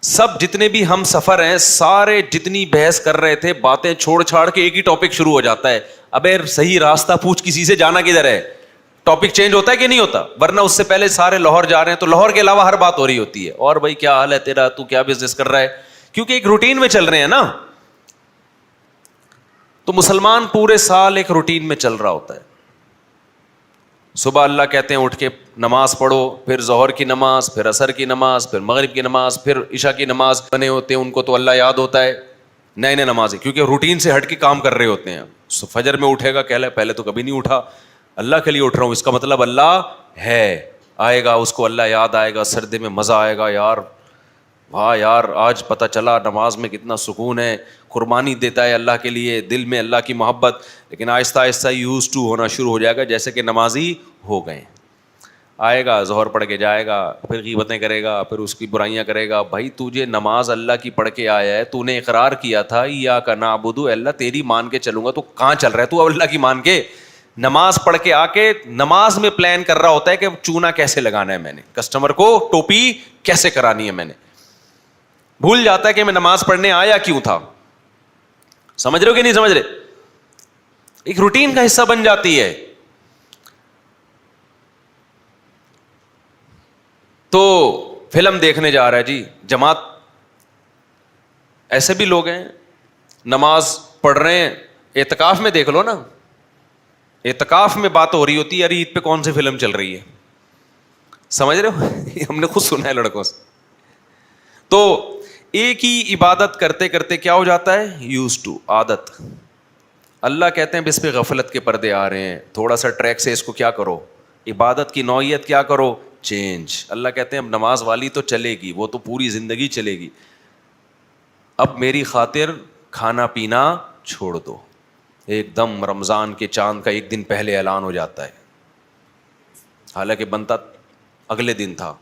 سب جتنے بھی ہم سفر ہیں سارے جتنی بحث کر رہے تھے باتیں چھوڑ چھاڑ کے ایک ہی ٹاپک شروع ہو جاتا ہے. ابے صحیح راستہ پوچھ کسی سے, جانا کدھر ہے. ٹاپک چینج ہوتا ہے کہ نہیں ہوتا؟ ورنہ اس سے پہلے سارے لاہور جا رہے ہیں تو لاہور کے علاوہ ہر بات ہو رہی ہوتی ہے. اور بھائی کیا حال ہے تیرا, تو کیا بزنس کر رہا ہے, کیونکہ ایک روٹین میں چل رہے ہیں نا. تو مسلمان پورے سال ایک روٹین میں چل رہا ہوتا ہے. صبح اللہ کہتے ہیں اٹھ کے نماز پڑھو, پھر ظہر کی نماز, پھر عصر کی نماز, پھر مغرب کی نماز, پھر عشاء کی نماز. بنے ہوتے ہیں ان کو تو اللہ یاد ہوتا ہے, نئے نئے نمازیں, کیونکہ روٹین سے ہٹ کے کام کر رہے ہوتے ہیں. فجر میں اٹھے گا, کہہ لے پہلے تو کبھی نہیں اٹھا, اللہ کے لیے اٹھ رہا ہوں, اس کا مطلب اللہ ہے. آئے گا اس کو اللہ یاد آئے گا, سردی میں مزہ آئے گا, یار واہ یار آج پتہ چلا نماز میں کتنا سکون ہے, قربانی دیتا ہے اللہ کے لیے, دل میں اللہ کی محبت. لیکن آہستہ آہستہ یوز ٹو ہونا شروع ہو جائے گا, جیسے کہ نمازی ہو گئے. آئے گا ظہر پڑھ کے جائے گا, پھر غیبتیں کرے گا, پھر اس کی برائیاں کرے گا. بھائی تجھے نماز اللہ کی پڑھ کے آیا ہے, تو نے اقرار کیا تھا ایاک نعبد, اللہ تیری مان کے چلوں گا, تو کہاں چل رہا ہے تو اللہ کی مان کے؟ نماز پڑھ کے آ کے نماز میں پلان کر رہا ہوتا ہے کہ چونا کیسے لگانا ہے میں نے, کسٹمر کو ٹوپی کیسے کرانی ہے میں نے. بھول جاتا ہے کہ میں نماز پڑھنے آیا کیوں تھا. سمجھ رہے ہو کہ نہیں سمجھ رہے؟ ایک روٹین کا حصہ بن جاتی ہے. تو فلم دیکھنے جا رہا ہے جی, جماعت. ایسے بھی لوگ ہیں نماز پڑھ رہے ہیں, اعتکاف میں دیکھ لو نا, اعتکاف میں بات ہو رہی ہوتی ہے, ارے عید پہ کون سی فلم چل رہی ہے. سمجھ رہے ہو؟ ہم نے خود سنا ہے لڑکوں سے. تو ایک ہی عبادت کرتے کرتے کیا ہو جاتا ہے, یوز ٹو, عادت. اللہ کہتے ہیں اس پہ غفلت کے پردے آ رہے ہیں, تھوڑا سا ٹریک سے اس کو کیا کرو, عبادت کی نوعیت کیا کرو, چینج. اللہ کہتے ہیں اب نماز والی تو چلے گی, وہ تو پوری زندگی چلے گی, اب میری خاطر کھانا پینا چھوڑ دو. ایک دم رمضان کے چاند کا ایک دن پہلے اعلان ہو جاتا ہے, حالانکہ بنتا اگلے دن تھا.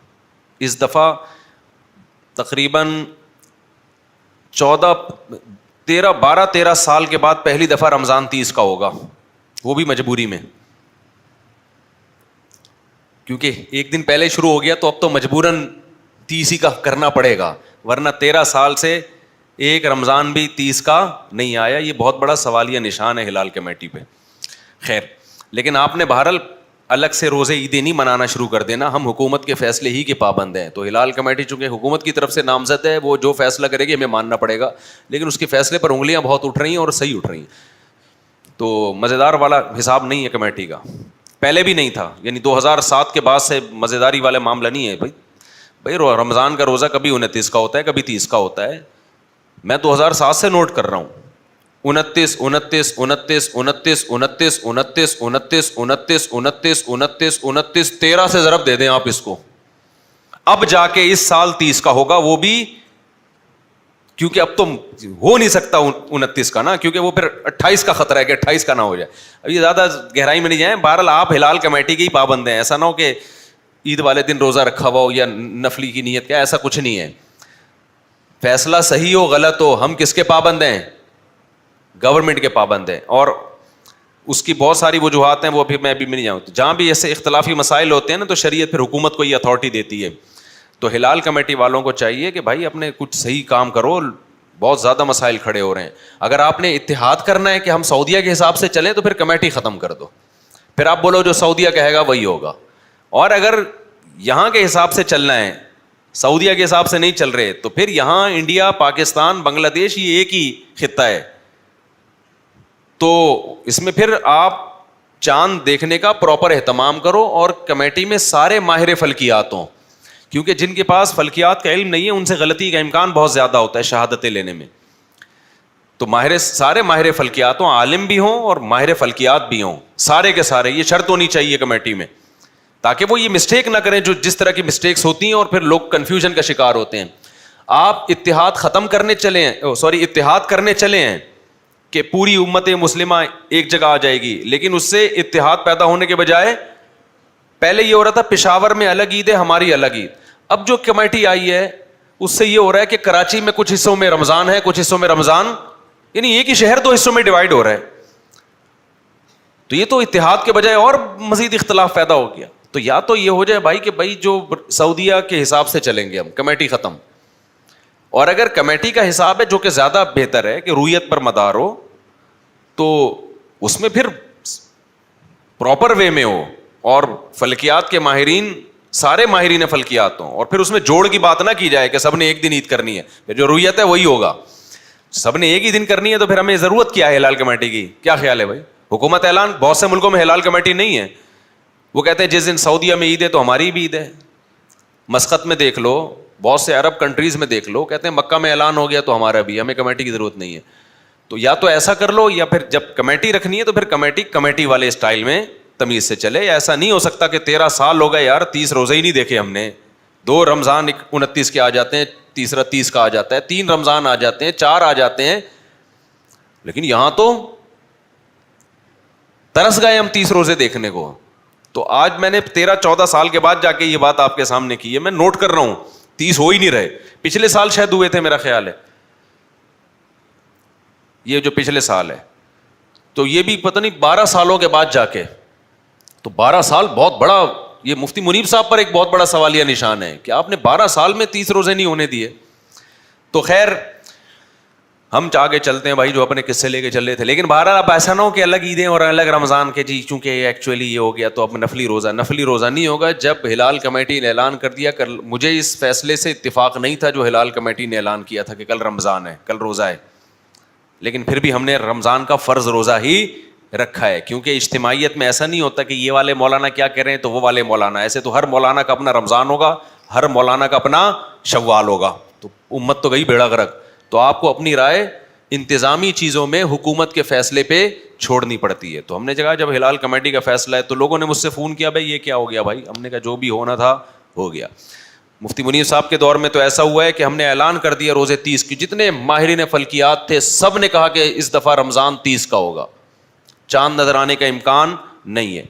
اس دفعہ تقریباً 12 سال کے بعد پہلی دفعہ رمضان 30 کا ہوگا, وہ بھی مجبوری میں, کیونکہ ایک دن پہلے شروع ہو گیا تو اب تو مجبوراً 30 ہی کا کرنا پڑے گا, ورنہ 13 سال سے ایک رمضان بھی 30 کا نہیں آیا. یہ بہت بڑا سوالیہ نشان ہے ہلال کمیٹی پہ. خیر, لیکن آپ نے بہرحال الگ سے روزے عیدیں نہیں منانا شروع کر دینا, ہم حکومت کے فیصلے ہی کے پابند ہیں. تو ہلال کمیٹی چونکہ حکومت کی طرف سے نامزد ہے, وہ جو فیصلہ کرے گی ہمیں ماننا پڑے گا, لیکن اس کے فیصلے پر انگلیاں بہت اٹھ رہی ہیں اور صحیح اٹھ رہی ہیں. تو مزیدار والا حساب نہیں ہے کمیٹی کا, پہلے بھی نہیں تھا, یعنی 2007 کے بعد سے مزیداری والا معاملہ نہیں ہے. بھائی رمضان کا روزہ کبھی 29 کا ہوتا ہے, کبھی 30 کا ہوتا ہے. میں 2007 سے نوٹ کر رہا ہوں, 29 29 29 29 29 29 29 29 29 29 29 13 سے ضرب دے دیں آپ اس کو, اب جا کے اس سال 30 کا ہوگا, وہ بھی کیونکہ اب تو ہو نہیں سکتا 29 کا نا, کیونکہ وہ پھر 28 کا خطرہ ہے کہ 28 کا نہ ہو جائے. اب یہ زیادہ گہرائی میں نہیں جائیں, بہرحال آپ ہلال کمیٹی کے ہی پابند ہیں. ایسا نہ ہو کہ عید والے دن روزہ رکھا ہوا ہو یا نفلی کی نیت, کیا ایسا کچھ نہیں ہے. فیصلہ صحیح ہو غلط ہو, ہم کس کے پابند ہیں؟ گورنمنٹ کے پابند ہیں. اور اس کی بہت ساری وجوہات ہیں, وہ بھی میں نہیں جاؤں. جہاں بھی ایسے اختلافی مسائل ہوتے ہیں نا, تو شریعت پھر حکومت کو یہ اتھارٹی دیتی ہے. تو ہلال کمیٹی والوں کو چاہیے کہ بھائی اپنے کچھ صحیح کام کرو, بہت زیادہ مسائل کھڑے ہو رہے ہیں. اگر آپ نے اتحاد کرنا ہے کہ ہم سعودیہ کے حساب سے چلیں, تو پھر کمیٹی ختم کر دو, پھر آپ بولو جو سعودیہ کہے گا وہی ہوگا. اور اگر یہاں کے حساب سے چلنا ہے, سعودیہ کے حساب سے نہیں چل رہے, تو پھر یہاں انڈیا, پاکستان, بنگلہ دیش یہ ایک ہی خطہ ہے. تو اس میں پھر آپ چاند دیکھنے کا پراپر اہتمام کرو, اور کمیٹی میں سارے ماہر فلکیات ہوں, کیونکہ جن کے پاس فلکیات کا علم نہیں ہے ان سے غلطی کا امکان بہت زیادہ ہوتا ہے شہادتیں لینے میں. تو سارے ماہر فلکیات ہوں, عالم بھی ہوں اور ماہر فلکیات بھی ہوں, سارے کے سارے. یہ شرط ہونی چاہیے کمیٹی میں, تاکہ وہ یہ مسٹیک نہ کریں جو جس طرح کی مسٹیکس ہوتی ہیں, اور پھر لوگ کنفیوژن کا شکار ہوتے ہیں. آپ اتحاد کرنے چلے ہیں کہ پوری امت مسلمہ ایک جگہ آ جائے گی, لیکن اس سے اتحاد پیدا ہونے کے بجائے پہلے یہ ہو رہا تھا پشاور میں الگ عید ہے, ہماری الگ عید. اب جو کمیٹی آئی ہے اس سے یہ ہو رہا ہے کہ کراچی میں کچھ حصوں میں رمضان ہے, کچھ حصوں میں رمضان, یعنی ایک ہی شہر 2 حصوں میں ڈیوائڈ ہو رہا ہے. تو یہ تو اتحاد کے بجائے اور مزید اختلاف پیدا ہو گیا. تو یا تو یہ ہو جائے بھائی کہ بھائی جو سعودیہ کے حساب سے چلیں گے ہم, کمیٹی ختم, اور اگر کمیٹی کا حساب ہے جو کہ زیادہ بہتر ہے کہ رویت پر مدار ہو, تو اس میں پھر پراپر وے میں ہو اور فلکیات کے ماہرین سارے ماہرین فلکیات ہوں, اور پھر اس میں جوڑ کی بات نہ کی جائے کہ سب نے ایک دن عید کرنی ہے, پھر جو رویت ہے وہی ہوگا. سب نے ایک ہی دن کرنی ہے تو پھر ہمیں ضرورت کیا ہے ہلال کمیٹی کی؟ کیا خیال ہے بھائی؟ حکومت اعلان, بہت سے ملکوں میں ہلال کمیٹی نہیں ہے, وہ کہتے ہیں جس دن سعودیہ میں عید ہے تو ہماری بھی عید ہے. مسقط میں دیکھ لو, بہت سے عرب کنٹریز میں دیکھ لو, کہتے ہیں مکہ میں اعلان ہو گیا تو ہمارا بھی, ہمیں کمیٹی کی ضرورت نہیں ہے. تو یا تو ایسا کر لو, یا پھر جب کمیٹی رکھنی ہے تو پھر کمیٹی والے اسٹائل میں تمیز سے چلے. ایسا نہیں ہو سکتا کہ 13 سال ہو گئے یار 30 روزے ہی نہیں دیکھے ہم نے, 2 رمضان 29 کے آ جاتے ہیں, تیسرا 30 کا آ جاتا ہے, 3 رمضان آ جاتے ہیں, 4 آ جاتے ہیں, لیکن یہاں تو ترس گئے ہم 30 روزے دیکھنے کو. تو آج میں نے 13-14 سال کے بعد جا کے یہ بات آپ کے سامنے کی ہے, میں نوٹ کر رہا ہوں 30 ہو ہی نہیں رہے. پچھلے سال شاید ہوئے تھے میرا خیال ہے, یہ جو پچھلے سال ہے, تو یہ بھی پتہ نہیں 12 سالوں کے بعد جا کے, تو 12 سال بہت بڑا, یہ مفتی منیب صاحب پر ایک بہت بڑا سوالیہ نشان ہے کہ آپ نے 12 سال میں 30 روزے نہیں ہونے دیے. تو خیر ہم آگے چلتے ہیں بھائی, جو اپنے قصے لے کے چل رہے تھے. لیکن بہرحال اب ایسا نہ ہو کہ الگ عیدیں اور الگ رمضان کے, جی چونکہ ایکچولی یہ ہو گیا تو اب نفلی روزہ نہیں ہوگا. جب ہلال کمیٹی نے اعلان کر دیا, مجھے اس فیصلے سے اتفاق نہیں تھا جو ہلال کمیٹی نے اعلان کیا تھا کہ کل رمضان ہے, کل روزہ ہے, لیکن پھر بھی ہم نے رمضان کا فرض روزہ ہی رکھا ہے, کیونکہ اجتماعیت میں ایسا نہیں ہوتا کہ یہ والے مولانا کیا کہہ رہے ہیں تو وہ والے مولانا. ایسے تو ہر مولانا کا اپنا رمضان ہوگا, ہر مولانا کا اپنا شوال ہوگا, تو امت تو گئی بیڑا غرق. تو آپ کو اپنی رائے انتظامی چیزوں میں حکومت کے فیصلے پہ چھوڑنی پڑتی ہے. تو ہم نے کہا جب ہلال کمیٹی کا فیصلہ ہے, تو لوگوں نے مجھ سے فون کیا بھائی یہ کیا ہو گیا بھائی, ہم نے کہا جو بھی ہونا تھا ہو گیا. مفتی منیر صاحب کے دور میں تو ایسا ہوا ہے کہ ہم نے اعلان کر دیا روزے 30 کی, جتنے ماہرین فلکیات تھے سب نے کہا کہ اس دفعہ رمضان 30 کا ہوگا, چاند نظر آنے کا امکان نہیں ہے.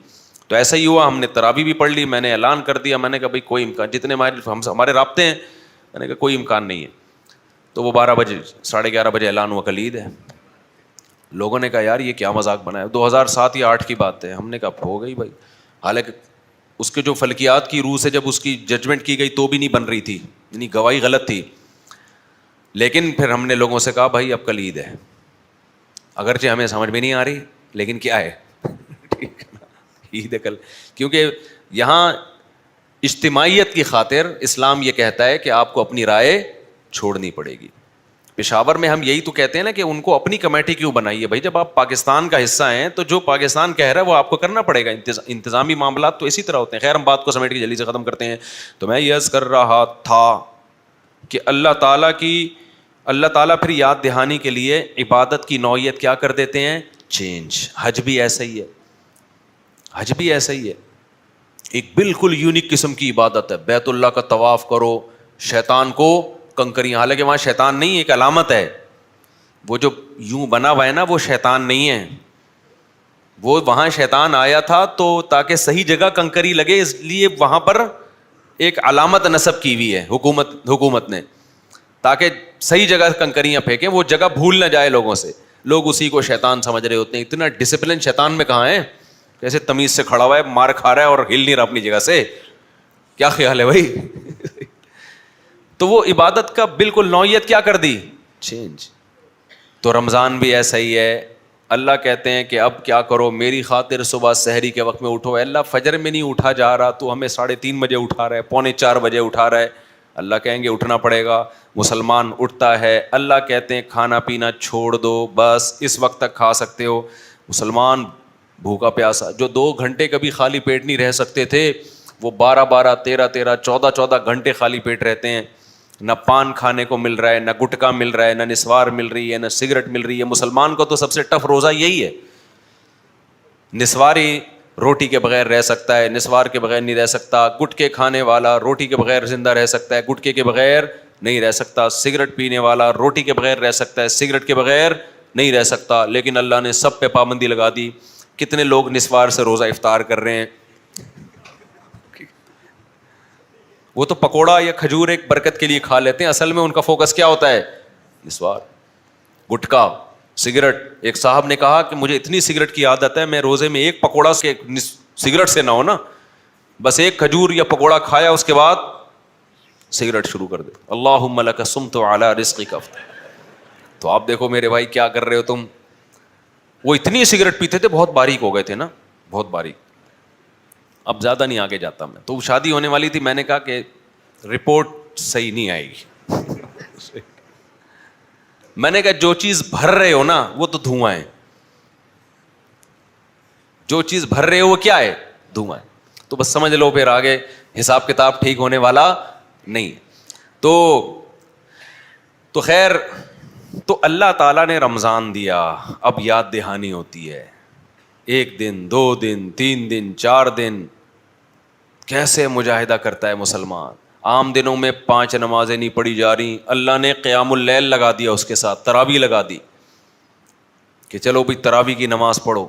تو ایسا ہی ہوا, ہم نے تراویح بھی پڑھ لی, میں نے اعلان کر دیا, میں نے کہا بھائی کوئی امکان, جتنے ہمارے رابطے ہیں, میں نے کہا کوئی امکان نہیں ہے. تو وہ 12 بجے 11:30 بجے اعلان ہوا کل عید ہے. لوگوں نے کہا یار یہ کیا مذاق بنا ہے, 2007 یا 2008 کی بات ہے. ہم نے کہا ہو گئی بھائی, حالانکہ اس کے جو فلکیات کی روح سے جب اس کی ججمنٹ کی گئی تو بھی نہیں بن رہی تھی, یعنی گواہی غلط تھی. لیکن پھر ہم نے لوگوں سے کہا بھائی اب کل عید ہے, اگرچہ ہمیں سمجھ میں نہیں آ رہی لیکن کیا ہے ٹھیک ہے نا, عید ہے کل. کیونکہ یہاں اجتماعیت کی خاطر اسلام یہ کہتا ہے کہ آپ کو اپنی رائے چھوڑنی پڑے گی. پشاور میں ہم یہی تو کہتے ہیں نا کہ ان کو اپنی کمیٹی کیوں بنائی ہے بھائی, جب آپ پاکستان کا حصہ ہیں تو جو پاکستان کہہ رہا ہے وہ آپ کو کرنا پڑے گا. انتظامی معاملات تو اسی طرح ہوتے ہیں. خیر ہم بات کو سمیٹ کے جلدی سے ختم کرتے ہیں. تو میں یہ عرض کر رہا تھا کہ اللہ تعالیٰ پھر یاد دہانی کے لیے عبادت کی نوعیت کیا کر دیتے ہیں, چینج. حج بھی ایسا ہی ہے, ایک بالکل یونیک قسم کی عبادت ہے. بیت اللہ کا طواف کرو, شیطان کو کنکریاں, حالانکہ وہاں شیطان نہیں, ایک علامت ہے. وہ جو یوں بنا ہوا ہے نا وہ شیطان نہیں ہے, وہ وہاں شیطان آیا تھا تو تاکہ صحیح جگہ کنکری لگے, اس لیے وہاں پر ایک علامت نصب کی ہوئی ہے حکومت نے, تاکہ صحیح جگہ کنکریاں پھینکیں, وہ جگہ بھول نہ جائے لوگوں سے. لوگ اسی کو شیطان سمجھ رہے ہوتے ہیں. اتنا ڈسپلن شیطان میں کہاں ہے, کیسے تمیز سے کھڑا ہوا ہے, مار کھا رہا ہے اور ہل نہیں رہا اپنی جگہ سے. کیا خیال ہے بھائی؟ تو وہ عبادت کا بالکل نوعیت کیا کر دی, چینج. تو رمضان بھی ایسا ہی ہے. اللہ کہتے ہیں کہ اب کیا کرو, میری خاطر صبح سحری کے وقت میں اٹھو. اللہ فجر میں نہیں اٹھا جا رہا, تو ہمیں 3:30 بجے اٹھا رہا ہے, 3:45 بجے اٹھا رہا ہے. اللہ کہیں گے اٹھنا پڑے گا. مسلمان اٹھتا ہے, اللہ کہتے ہیں کھانا پینا چھوڑ دو, بس اس وقت تک کھا سکتے ہو. مسلمان بھوکا پیاسا جو 2 گھنٹے کبھی خالی پیٹ نہیں رہ سکتے تھے, وہ 12 13 14 گھنٹے خالی پیٹ رہتے ہیں. نہ پان کھانے کو مل رہا ہے, نہ گٹکا مل رہا ہے, نہ نسوار مل رہی ہے, نہ سگریٹ مل رہی ہے. مسلمان کو تو سب سے ٹف روزہ یہی ہے. نسواری روٹی کے بغیر رہ سکتا ہے, نسوار کے بغیر نہیں رہ سکتا. گٹکے کھانے والا روٹی کے بغیر زندہ رہ سکتا ہے, گٹکے کے بغیر نہیں رہ سکتا. سگریٹ پینے والا روٹی کے بغیر رہ سکتا ہے, سگریٹ کے بغیر نہیں رہ سکتا. لیکن اللہ نے سب پہ پابندی لگا دی. کتنے لوگ نسوار سے روزہ افطار کر رہے ہیں, وہ تو پکوڑا یا کھجور ایک برکت کے لیے کھا لیتے ہیں, اصل میں ان کا فوکس کیا ہوتا ہے, نسوار, گٹکا, سگریٹ. ایک صاحب نے کہا کہ مجھے اتنی سگریٹ کی عادت ہے, میں روزے میں ایک پکوڑا سے سگریٹ سے نہ ہو نا, بس ایک کھجور یا پکوڑا کھایا, اس کے بعد سگریٹ شروع کر دے, اللہم لک صمت علی رزقک افطر. تو آپ دیکھو میرے بھائی کیا کر رہے ہو تم. وہ اتنی سگریٹ پیتے تھے, بہت باریک ہو گئے تھے نا, بہت باریک. اب زیادہ نہیں آگے جاتا میں. تو شادی ہونے والی تھی, میں نے کہا کہ رپورٹ صحیح نہیں آئے گی. میں نے کہا جو چیز بھر رہے ہو نا وہ تو دھواں ہے, جو چیز بھر رہے ہو وہ کیا ہے, دھواں ہے. تو بس سمجھ لو پھر آگے حساب کتاب ٹھیک ہونے والا نہیں. تو خیر, تو اللہ تعالیٰ نے رمضان دیا, اب یاد دہانی ہوتی ہے. 1 دن 2 دن 3 دن 4 دن کیسے مجاہدہ کرتا ہے مسلمان. عام دنوں میں 5 نمازیں نہیں پڑھی جا رہی, اللہ نے قیام اللیل لگا دیا, اس کے ساتھ تراویح لگا دی کہ چلو بھائی تراویح کی نماز پڑھو.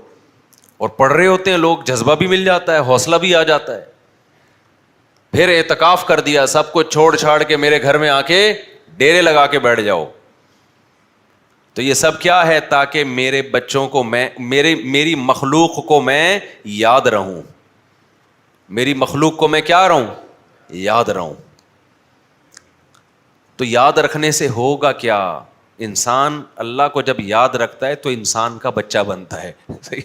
اور پڑھ رہے ہوتے ہیں لوگ, جذبہ بھی مل جاتا ہے, حوصلہ بھی آ جاتا ہے. پھر اعتکاف کر دیا, سب کو چھوڑ چھاڑ کے میرے گھر میں آ کے ڈیرے لگا کے بیٹھ جاؤ. تو یہ سب کیا ہے, تاکہ میرے بچوں کو میں میری مخلوق کو میں یاد رہوں, میری مخلوق کو میں کیا رہوں, یاد رہوں. تو یاد رکھنے سے ہوگا کیا, انسان اللہ کو جب یاد رکھتا ہے تو انسان کا بچہ بنتا ہے.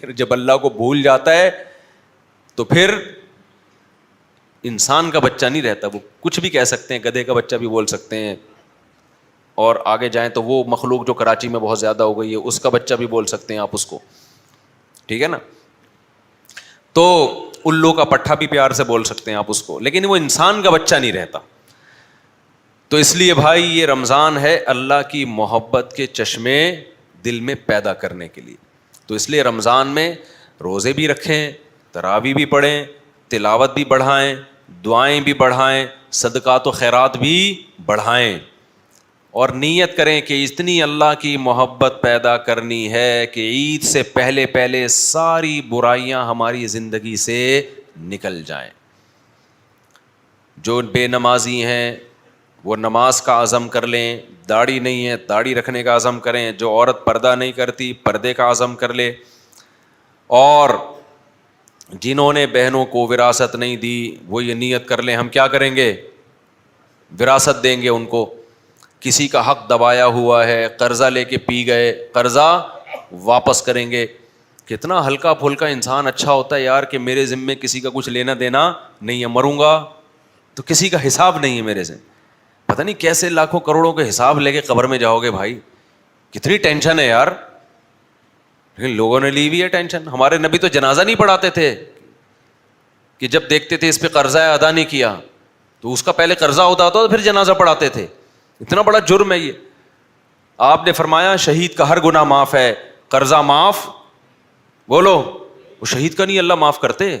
جب اللہ کو بھول جاتا ہے تو پھر انسان کا بچہ نہیں رہتا. وہ کچھ بھی کہہ سکتے ہیں, گدھے کا بچہ بھی بول سکتے ہیں, اور آگے جائیں تو وہ مخلوق جو کراچی میں بہت زیادہ ہو گئی ہے اس کا بچہ بھی بول سکتے ہیں آپ اس کو, ٹھیک ہے نا. تو الو کا پٹھا بھی پیار سے بول سکتے ہیں آپ اس کو, لیکن وہ انسان کا بچہ نہیں رہتا. تو اس لیے بھائی یہ رمضان ہے اللہ کی محبت کے چشمے دل میں پیدا کرنے کے لیے. تو اس لیے رمضان میں روزے بھی رکھیں, تراویح بھی پڑھیں, تلاوت بھی بڑھائیں, دعائیں بھی بڑھائیں, صدقات و خیرات بھی بڑھائیں, اور نیت کریں کہ اتنی اللہ کی محبت پیدا کرنی ہے کہ عید سے پہلے پہلے ساری برائیاں ہماری زندگی سے نکل جائیں. جو بے نمازی ہیں وہ نماز کا عزم کر لیں, داڑھی نہیں ہے داڑھی رکھنے کا عزم کریں, جو عورت پردہ نہیں کرتی پردے کا عزم کر لے, اور جنہوں نے بہنوں کو وراثت نہیں دی وہ یہ نیت کر لیں ہم کیا کریں گے, وراثت دیں گے ان کو. کسی کا حق دبایا ہوا ہے, قرضہ لے کے پی گئے, قرضہ واپس کریں گے. کتنا ہلکا پھلکا انسان اچھا ہوتا ہے یار, کہ میرے ذمے کسی کا کچھ لینا دینا نہیں ہے, مروں گا تو کسی کا حساب نہیں ہے میرے سے. پتہ نہیں کیسے لاکھوں کروڑوں کے حساب لے کے قبر میں جاؤ گے بھائی, کتنی ٹینشن ہے یار. لیکن لوگوں نے لی ہوئی ہے ٹینشن. ہمارے نبی تو جنازہ نہیں پڑھاتے تھے, کہ جب دیکھتے تھے اس پہ قرضہ ادا نہیں کیا تو اس کا پہلے قرضہ ہوتا ہوتا تو پھر جنازہ پڑھاتے تھے. اتنا بڑا جرم ہے یہ. آپ نے فرمایا شہید کا ہر گناہ معاف ہے, قرضہ معاف, بولو وہ شہید کا نہیں اللہ معاف کرتے.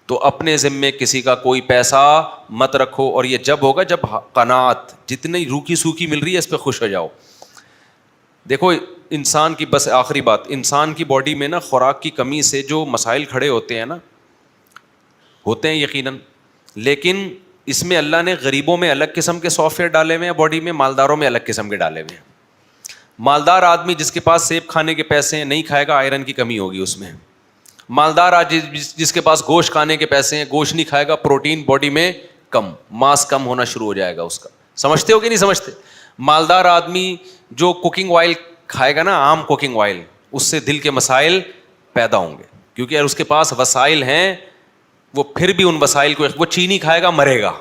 تو اپنے ذمے کسی کا کوئی پیسہ مت رکھو, اور یہ جب ہوگا جب قناعت, جتنی روکی سوکھی مل رہی ہے اس پہ خوش ہو جاؤ. دیکھو انسان کی, بس آخری بات, انسان کی باڈی میں نا خوراک کی کمی سے جو مسائل کھڑے ہوتے ہیں نا, ہوتے ہیں یقیناً, لیکن اس میں اللہ نے غریبوں میں الگ قسم کے سافٹ ویئر ڈالے ہوئے ہیں باڈی میں, مالداروں میں الگ قسم کے ڈالے ہوئے ہیں. مالدار آدمی جس کے پاس سیب کھانے کے پیسے ہیں نہیں کھائے گا, آئرن کی کمی ہوگی اس میں. مالدار جس کے پاس گوشت کھانے کے پیسے ہیں گوشت نہیں کھائے گا, پروٹین باڈی میں کم, ماس کم ہونا شروع ہو جائے گا اس کا. سمجھتے ہو کہ نہیں سمجھتے؟ مالدار آدمی جو کوکنگ آئل کھائے گا نا, عام کوکنگ آئل, اس سے دل کے مسائل پیدا ہوں گے, کیونکہ اگر اس کے پاس وسائل ہیں وہ پھر بھی ان وسائل کو, وہ چینی کھائے گا مرے گا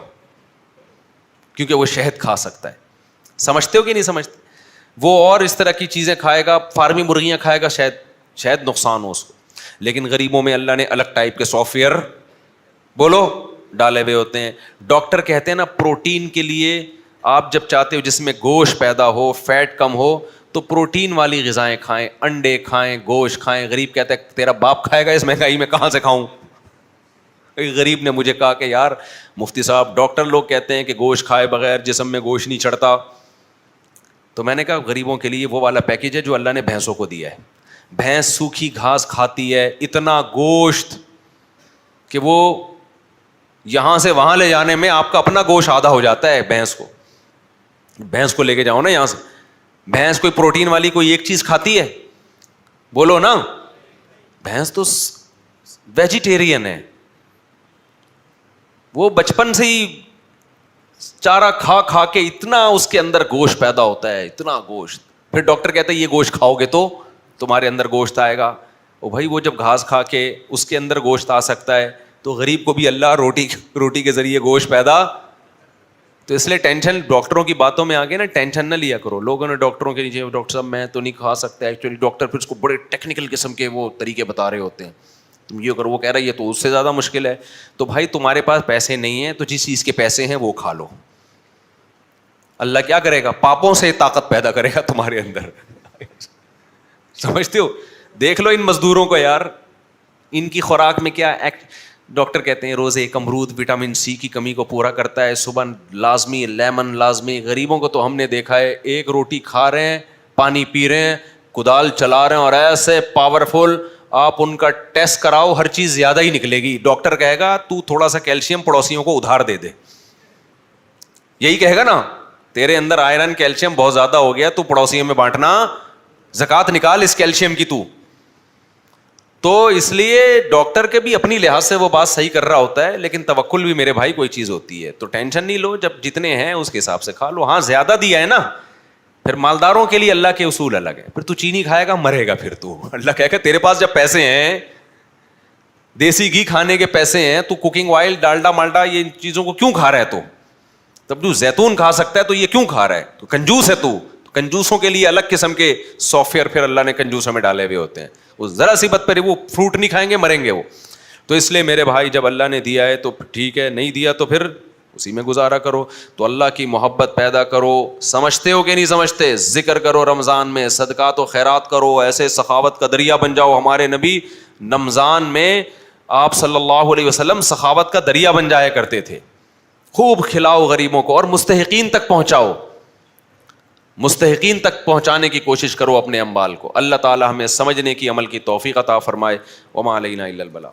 کیونکہ وہ شہد کھا سکتا ہے. سمجھتے ہو کہ نہیں سمجھتے؟ وہ اور اس طرح کی چیزیں کھائے گا, فارمی مرغیاں کھائے گا, شاید نقصان ہو اس کو. لیکن غریبوں میں اللہ نے الگ ٹائپ کے سافٹ ویئر بولو ڈالے ہوئے ہوتے ہیں. ڈاکٹر کہتے ہیں نا پروٹین کے لیے آپ جب چاہتے ہو جس میں گوشت پیدا ہو, فیٹ کم ہو, تو پروٹین والی غذائیں کھائیں, انڈے کھائیں, گوشت کھائیں. غریب کہتا ہے تیرا باپ کھائے گا اس مہنگائی میں, کہاں سے کھاؤں. ایک غریب نے مجھے کہا کہ یار مفتی صاحب ڈاکٹر لوگ کہتے ہیں کہ گوشت کھائے بغیر جسم میں گوشت نہیں چڑھتا. تو میں نے کہا غریبوں کے لیے وہ والا پیکیج ہے جو اللہ نے بھینسوں کو دیا ہے. بھینس سوکھی گھاس کھاتی ہے, اتنا گوشت کہ وہ یہاں سے وہاں لے جانے میں آپ کا اپنا گوشت آدھا ہو جاتا ہے. بھینس کو لے کے جاؤ نا یہاں سے, بھینس کوئی پروٹین والی کوئی ایک چیز کھاتی ہے, بولو نا. بھینس تو ویجیٹیرین ہے, وہ بچپن سے ہی چارہ کھا کھا کے اتنا اس کے اندر گوشت پیدا ہوتا ہے, اتنا گوشت. پھر ڈاکٹر کہتا ہے یہ گوشت کھاؤ گے تو تمہارے اندر گوشت آئے گا. او بھائی وہ جب گھاس کھا کے اس کے اندر گوشت آ سکتا ہے تو غریب کو بھی اللہ روٹی کے ذریعے گوشت پیدا. تو اس لیے ٹینشن ڈاکٹروں کی باتوں میں آ گئے نا, ٹینشن نہ لیا کرو. لوگوں نے ڈاکٹروں کے نیچے ڈاکٹر صاحب میں تو نہیں کھا سکتا, ایکچولی ڈاکٹر پھر اس کو بڑے ٹیکنیکل قسم کے وہ طریقے بتا رہے ہوتے ہیں, تم یہ کرو, وہ کہہ رہا ہے یہ تو اس سے زیادہ مشکل ہے. تو بھائی تمہارے پاس پیسے نہیں ہیں تو جس چیز کے پیسے ہیں وہ کھا لو. اللہ کیا کرے گا, پاپوں سے طاقت پیدا کرے گا تمہارے اندر. سمجھتے ہو؟ دیکھ لو ان مزدوروں کو یار, ان کی خوراک میں کیا ڈاکٹر کہتے ہیں روز ایک امرود وٹامن سی کی کمی کو پورا کرتا ہے, صبح لازمی لیمن لازمی. غریبوں کو تو ہم نے دیکھا ہے ایک روٹی کھا رہے ہیں, پانی پی رہے ہیں, کدال چلا رہے ہیں, اور ایسے پاورفل. آپ ان کا ٹیسٹ کراؤ, ہر چیز زیادہ ہی نکلے گی. ڈاکٹر کہے گا تو تھوڑا سا کیلشیم پڑوسیوں کو ادھار دے دے, یہی کہے گا نا, تیرے اندر آئرن کیلشیم بہت زیادہ ہو گیا, تو پڑوسیوں میں بانٹنا, زکات نکال اس کیلشیم کی تو. تو اس لیے ڈاکٹر کے بھی اپنی لحاظ سے وہ بات صحیح کر رہا ہوتا ہے, لیکن توکل بھی میرے بھائی کوئی چیز ہوتی ہے. تو ٹینشن نہیں لو, جب جتنے ہیں اس کے حساب سے کھا لو. ہاں زیادہ دیا ہے نا, پھر مالداروں کے لیے اللہ کے اصول الگ ہے. پھر تو چینی کھائے گا مرے گا, پھر تو اللہ کہے گا تیرے پاس جب پیسے ہیں, دیسی گھی کھانے کے پیسے ہیں, تو کوکنگ آئل ڈالڈا مالڈا یہ چیزوں کو کیوں کھا رہا ہے؟ تو تب جو زیتون کھا سکتا ہے تو یہ کیوں کھا رہا ہے؟ تو کنجوس ہے تو. کنجوسوں کے لیے الگ قسم کے سافٹ ویئر پھر اللہ نے کنجوسوں میں ڈالے ہوئے ہوتے ہیں. وہ ذرا سی بات پر وہ فروٹ نہیں کھائیں گے, مریں گے وہ. تو اس لیے میرے بھائی جب اللہ نے دیا ہے تو ٹھیک ہے, نہیں دیا تو پھر اسی میں گزارا کرو. تو اللہ کی محبت پیدا کرو. سمجھتے ہو کہ نہیں سمجھتے؟ ذکر کرو رمضان میں, صدقات و خیرات کرو, ایسے سخاوت کا دریا بن جاؤ. ہمارے نبی رمضان میں آپ صلی اللہ علیہ وسلم سخاوت کا دریا بن جایا کرتے تھے. خوب کھلاؤ غریبوں کو اور مستحقین تک پہنچاؤ, مستحقین تک پہنچانے کی کوشش کرو اپنے اموال کو. اللہ تعالی ہمیں سمجھنے کی عمل کی توفیق عطا فرمائے. وما علینا الا البلاغ.